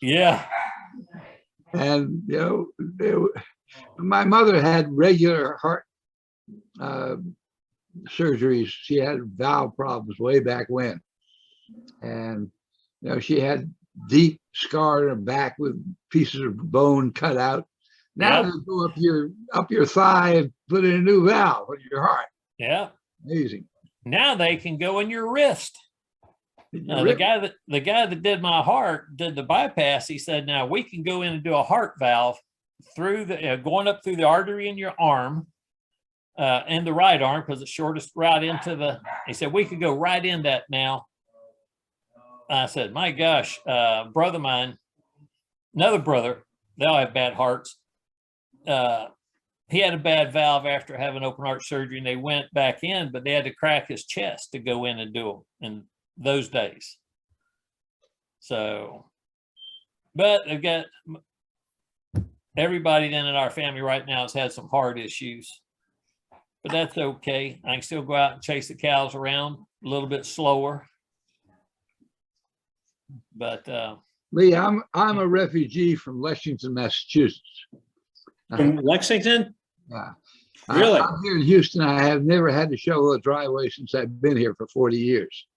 Yeah.
And my mother had regular heart surgeries. She had valve problems way back when, and she had deep scar in her back with pieces of bone cut out. Now
Yeah.
they go up your thigh and put in a new valve in your heart.
Yeah.
Amazing.
Now they can go in your wrist. The guy that did my heart, did the bypass, he said, now we can go in and do a heart valve through the going up through the artery in your arm, and the right arm, because it's shortest right into the, he said, we could go right in that now. I said, my gosh, brother of mine, another brother, they all have bad hearts. He had a bad valve after having open heart surgery, and they went back in, but they had to crack his chest to go in and do them in those days. So, but they've got everybody then in our family right now has had some heart issues, but that's okay. I can still go out and chase the cows around a little bit slower. But
Lee, I'm a refugee from Lexington, Massachusetts.
From Lexington?
Yeah.
Really?
I'm here in Houston. I have never had to shovel a driveway since I've been here for 40 years.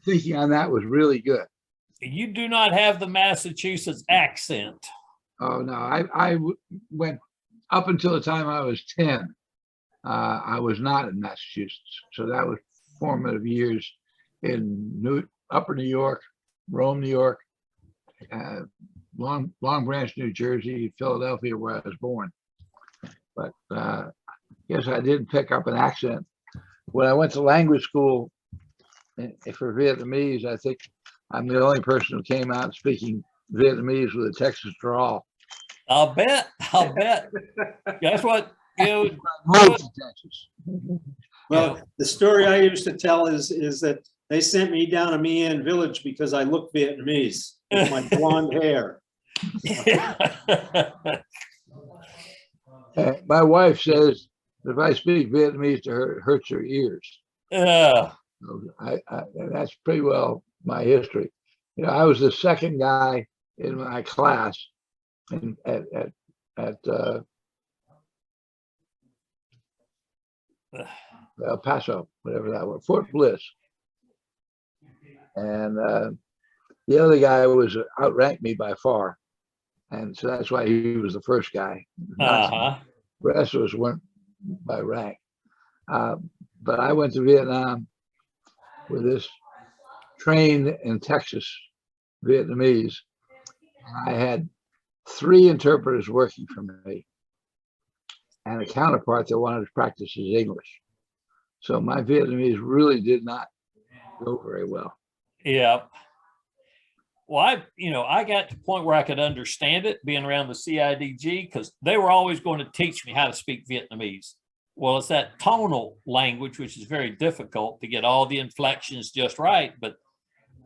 Thinking on that was really good.
you do not have the Massachusetts accent.
Oh, no, I went up until the time I was 10. I was not in Massachusetts. So that was formative years in Upper New York, Rome, New York, Long Branch, New Jersey, Philadelphia, where I was born. But yes, I did pick up an accent. When I went to language school for Vietnamese, I think I'm the only person who came out speaking Vietnamese with a Texas drawl.
I'll bet. That's what,
Moved to Texas.
Well, the story I used to tell is that they sent me down to My An village because I look Vietnamese with my blonde hair.
My wife says if I speak Vietnamese to her, it hurts her ears.
Yeah.
So that's pretty well my history. I was the second guy in my class at El Paso, whatever that was, Fort Bliss. And the other guy was outranked me by far. And so that's why he was the first guy.
Uh-huh.
The rest of us weren't by rank. But I went to Vietnam with this trained in Texas Vietnamese. I had 3 interpreters working for me and a counterpart that wanted to practice his English. So my Vietnamese really did not go very well.
Yeah. Well, I got to the point where I could understand it being around the CIDG because they were always going to teach me how to speak Vietnamese. Well, it's that tonal language, which is very difficult to get all the inflections just right. But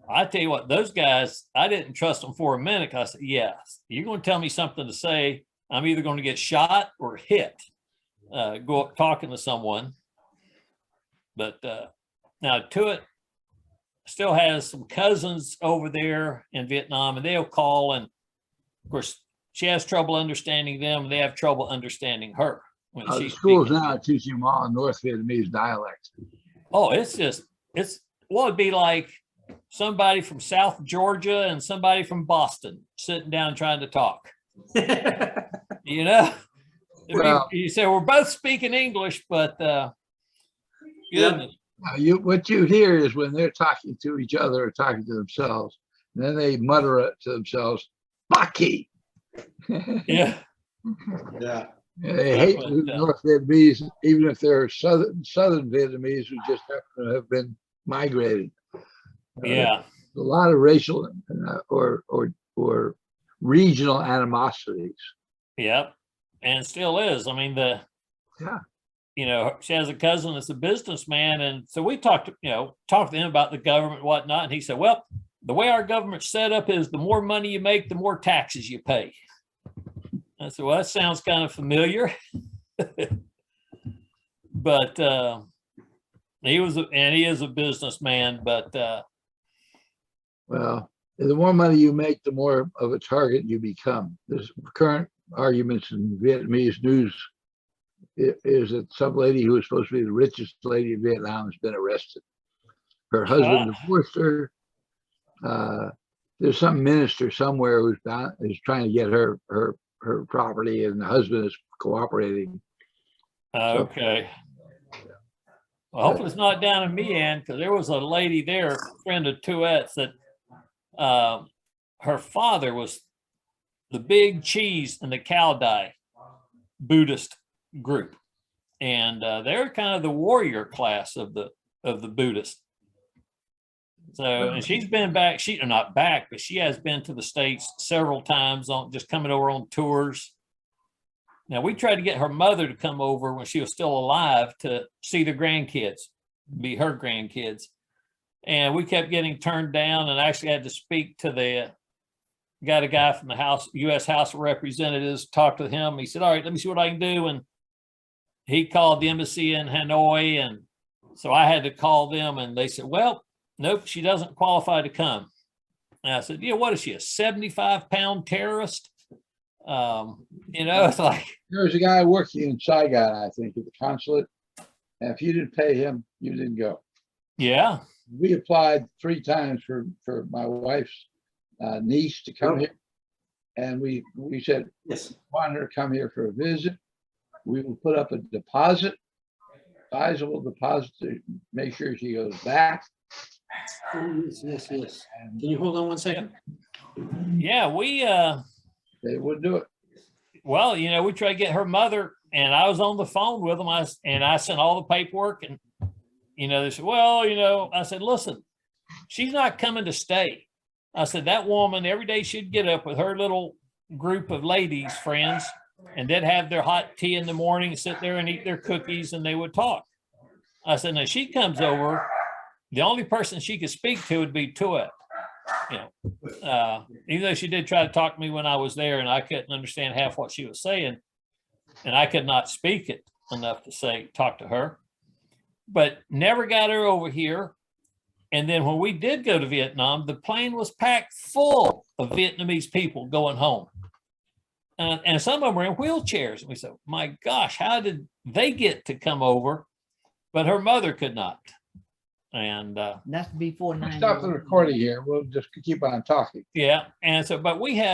I tell you what, those guys, I didn't trust them for a minute. I said, yes, you're going to tell me something to say, I'm either going to get shot or hit, go up talking to someone. But now Tuit still has some cousins over there in Vietnam, and they'll call, and of course she has trouble understanding them, and they have trouble understanding her. When
The
she's
schools
speaking.
now are teaching them all North Vietnamese dialect.
Oh, it's well, it'd be like somebody from South Georgia and somebody from Boston sitting down trying to talk.
Well,
You say we're both speaking English, but goodness.
What you hear is when they're talking to each other or talking to themselves, and then they mutter it to themselves, Baki.
Yeah.
Yeah.
Yeah, they hate
But,
the North Vietnamese, even if they're Southern Vietnamese who just happen to have been migrated.
yeah,
A lot of racial or regional animosities.
yep, and still is. I mean,
Yeah.
you know, she has a cousin that's a businessman, and so we talked to him about the government and whatnot, and he said, well, the way our government's set up is the more money you make, the more taxes you pay. I said, well, that sounds kind of familiar. But he is a businessman, but
Well, the more money you make, the more of a target you become. There's current arguments in Vietnamese news is that some lady who was supposed to be the richest lady in Vietnam has been arrested. Her husband divorced her. There's some minister somewhere who's trying to get her property, and the husband is cooperating.
okay. Well, hopefully it's not down in Mian, because there was a lady there, a friend of Touette's, that her father was the big cheese in the Cao Buddhist group, and they're kind of the warrior class of the Buddhist. So, and she's been back. She's not back, but she has been to the States several times on just coming over on tours. Now, we tried to get her mother to come over when she was still alive to see the grandkids, be her grandkids. And we kept getting turned down, and I actually had to speak to got a guy from the U.S. House of Representatives, talked to him. He said, all right, let me see what I can do. And he called the embassy in Hanoi. And so I had to call them, and they said, well, nope, she doesn't qualify to come. And I said, what is she, a 75-pound terrorist? It's like,
There's a guy working in Saigon, I think, at the consulate. And if you didn't pay him, you didn't go.
yeah,
We applied 3 times for my wife's niece to come here. And we said,
Yes.
want her to come here for a visit. We will put up a deposit, sizable deposit to make sure she goes back.
Oh, yes. Can you hold on one second?
yeah,
They wouldn't do it.
well, we tried to get her mother, and I was on the phone with them. I sent all the paperwork, and, they said, well, I said, listen, she's not coming to stay. I said, that woman, every day she'd get up with her little group of ladies, friends, and they'd have their hot tea in the morning, sit there and eat their cookies, and they would talk. I said, now she comes over, the only person she could speak to would be Touette. Even though she did try to talk to me when I was there, and I couldn't understand half what she was saying, and I could not speak it enough to talk to her, but never got her over here. And then when we did go to Vietnam, the plane was packed full of Vietnamese people going home. And some of them were in wheelchairs. And we said, my gosh, how did they get to come over? But her mother could not. And
That's before 9/11.
Stop the recording here. We'll just keep on talking.
yeah. And so, but we had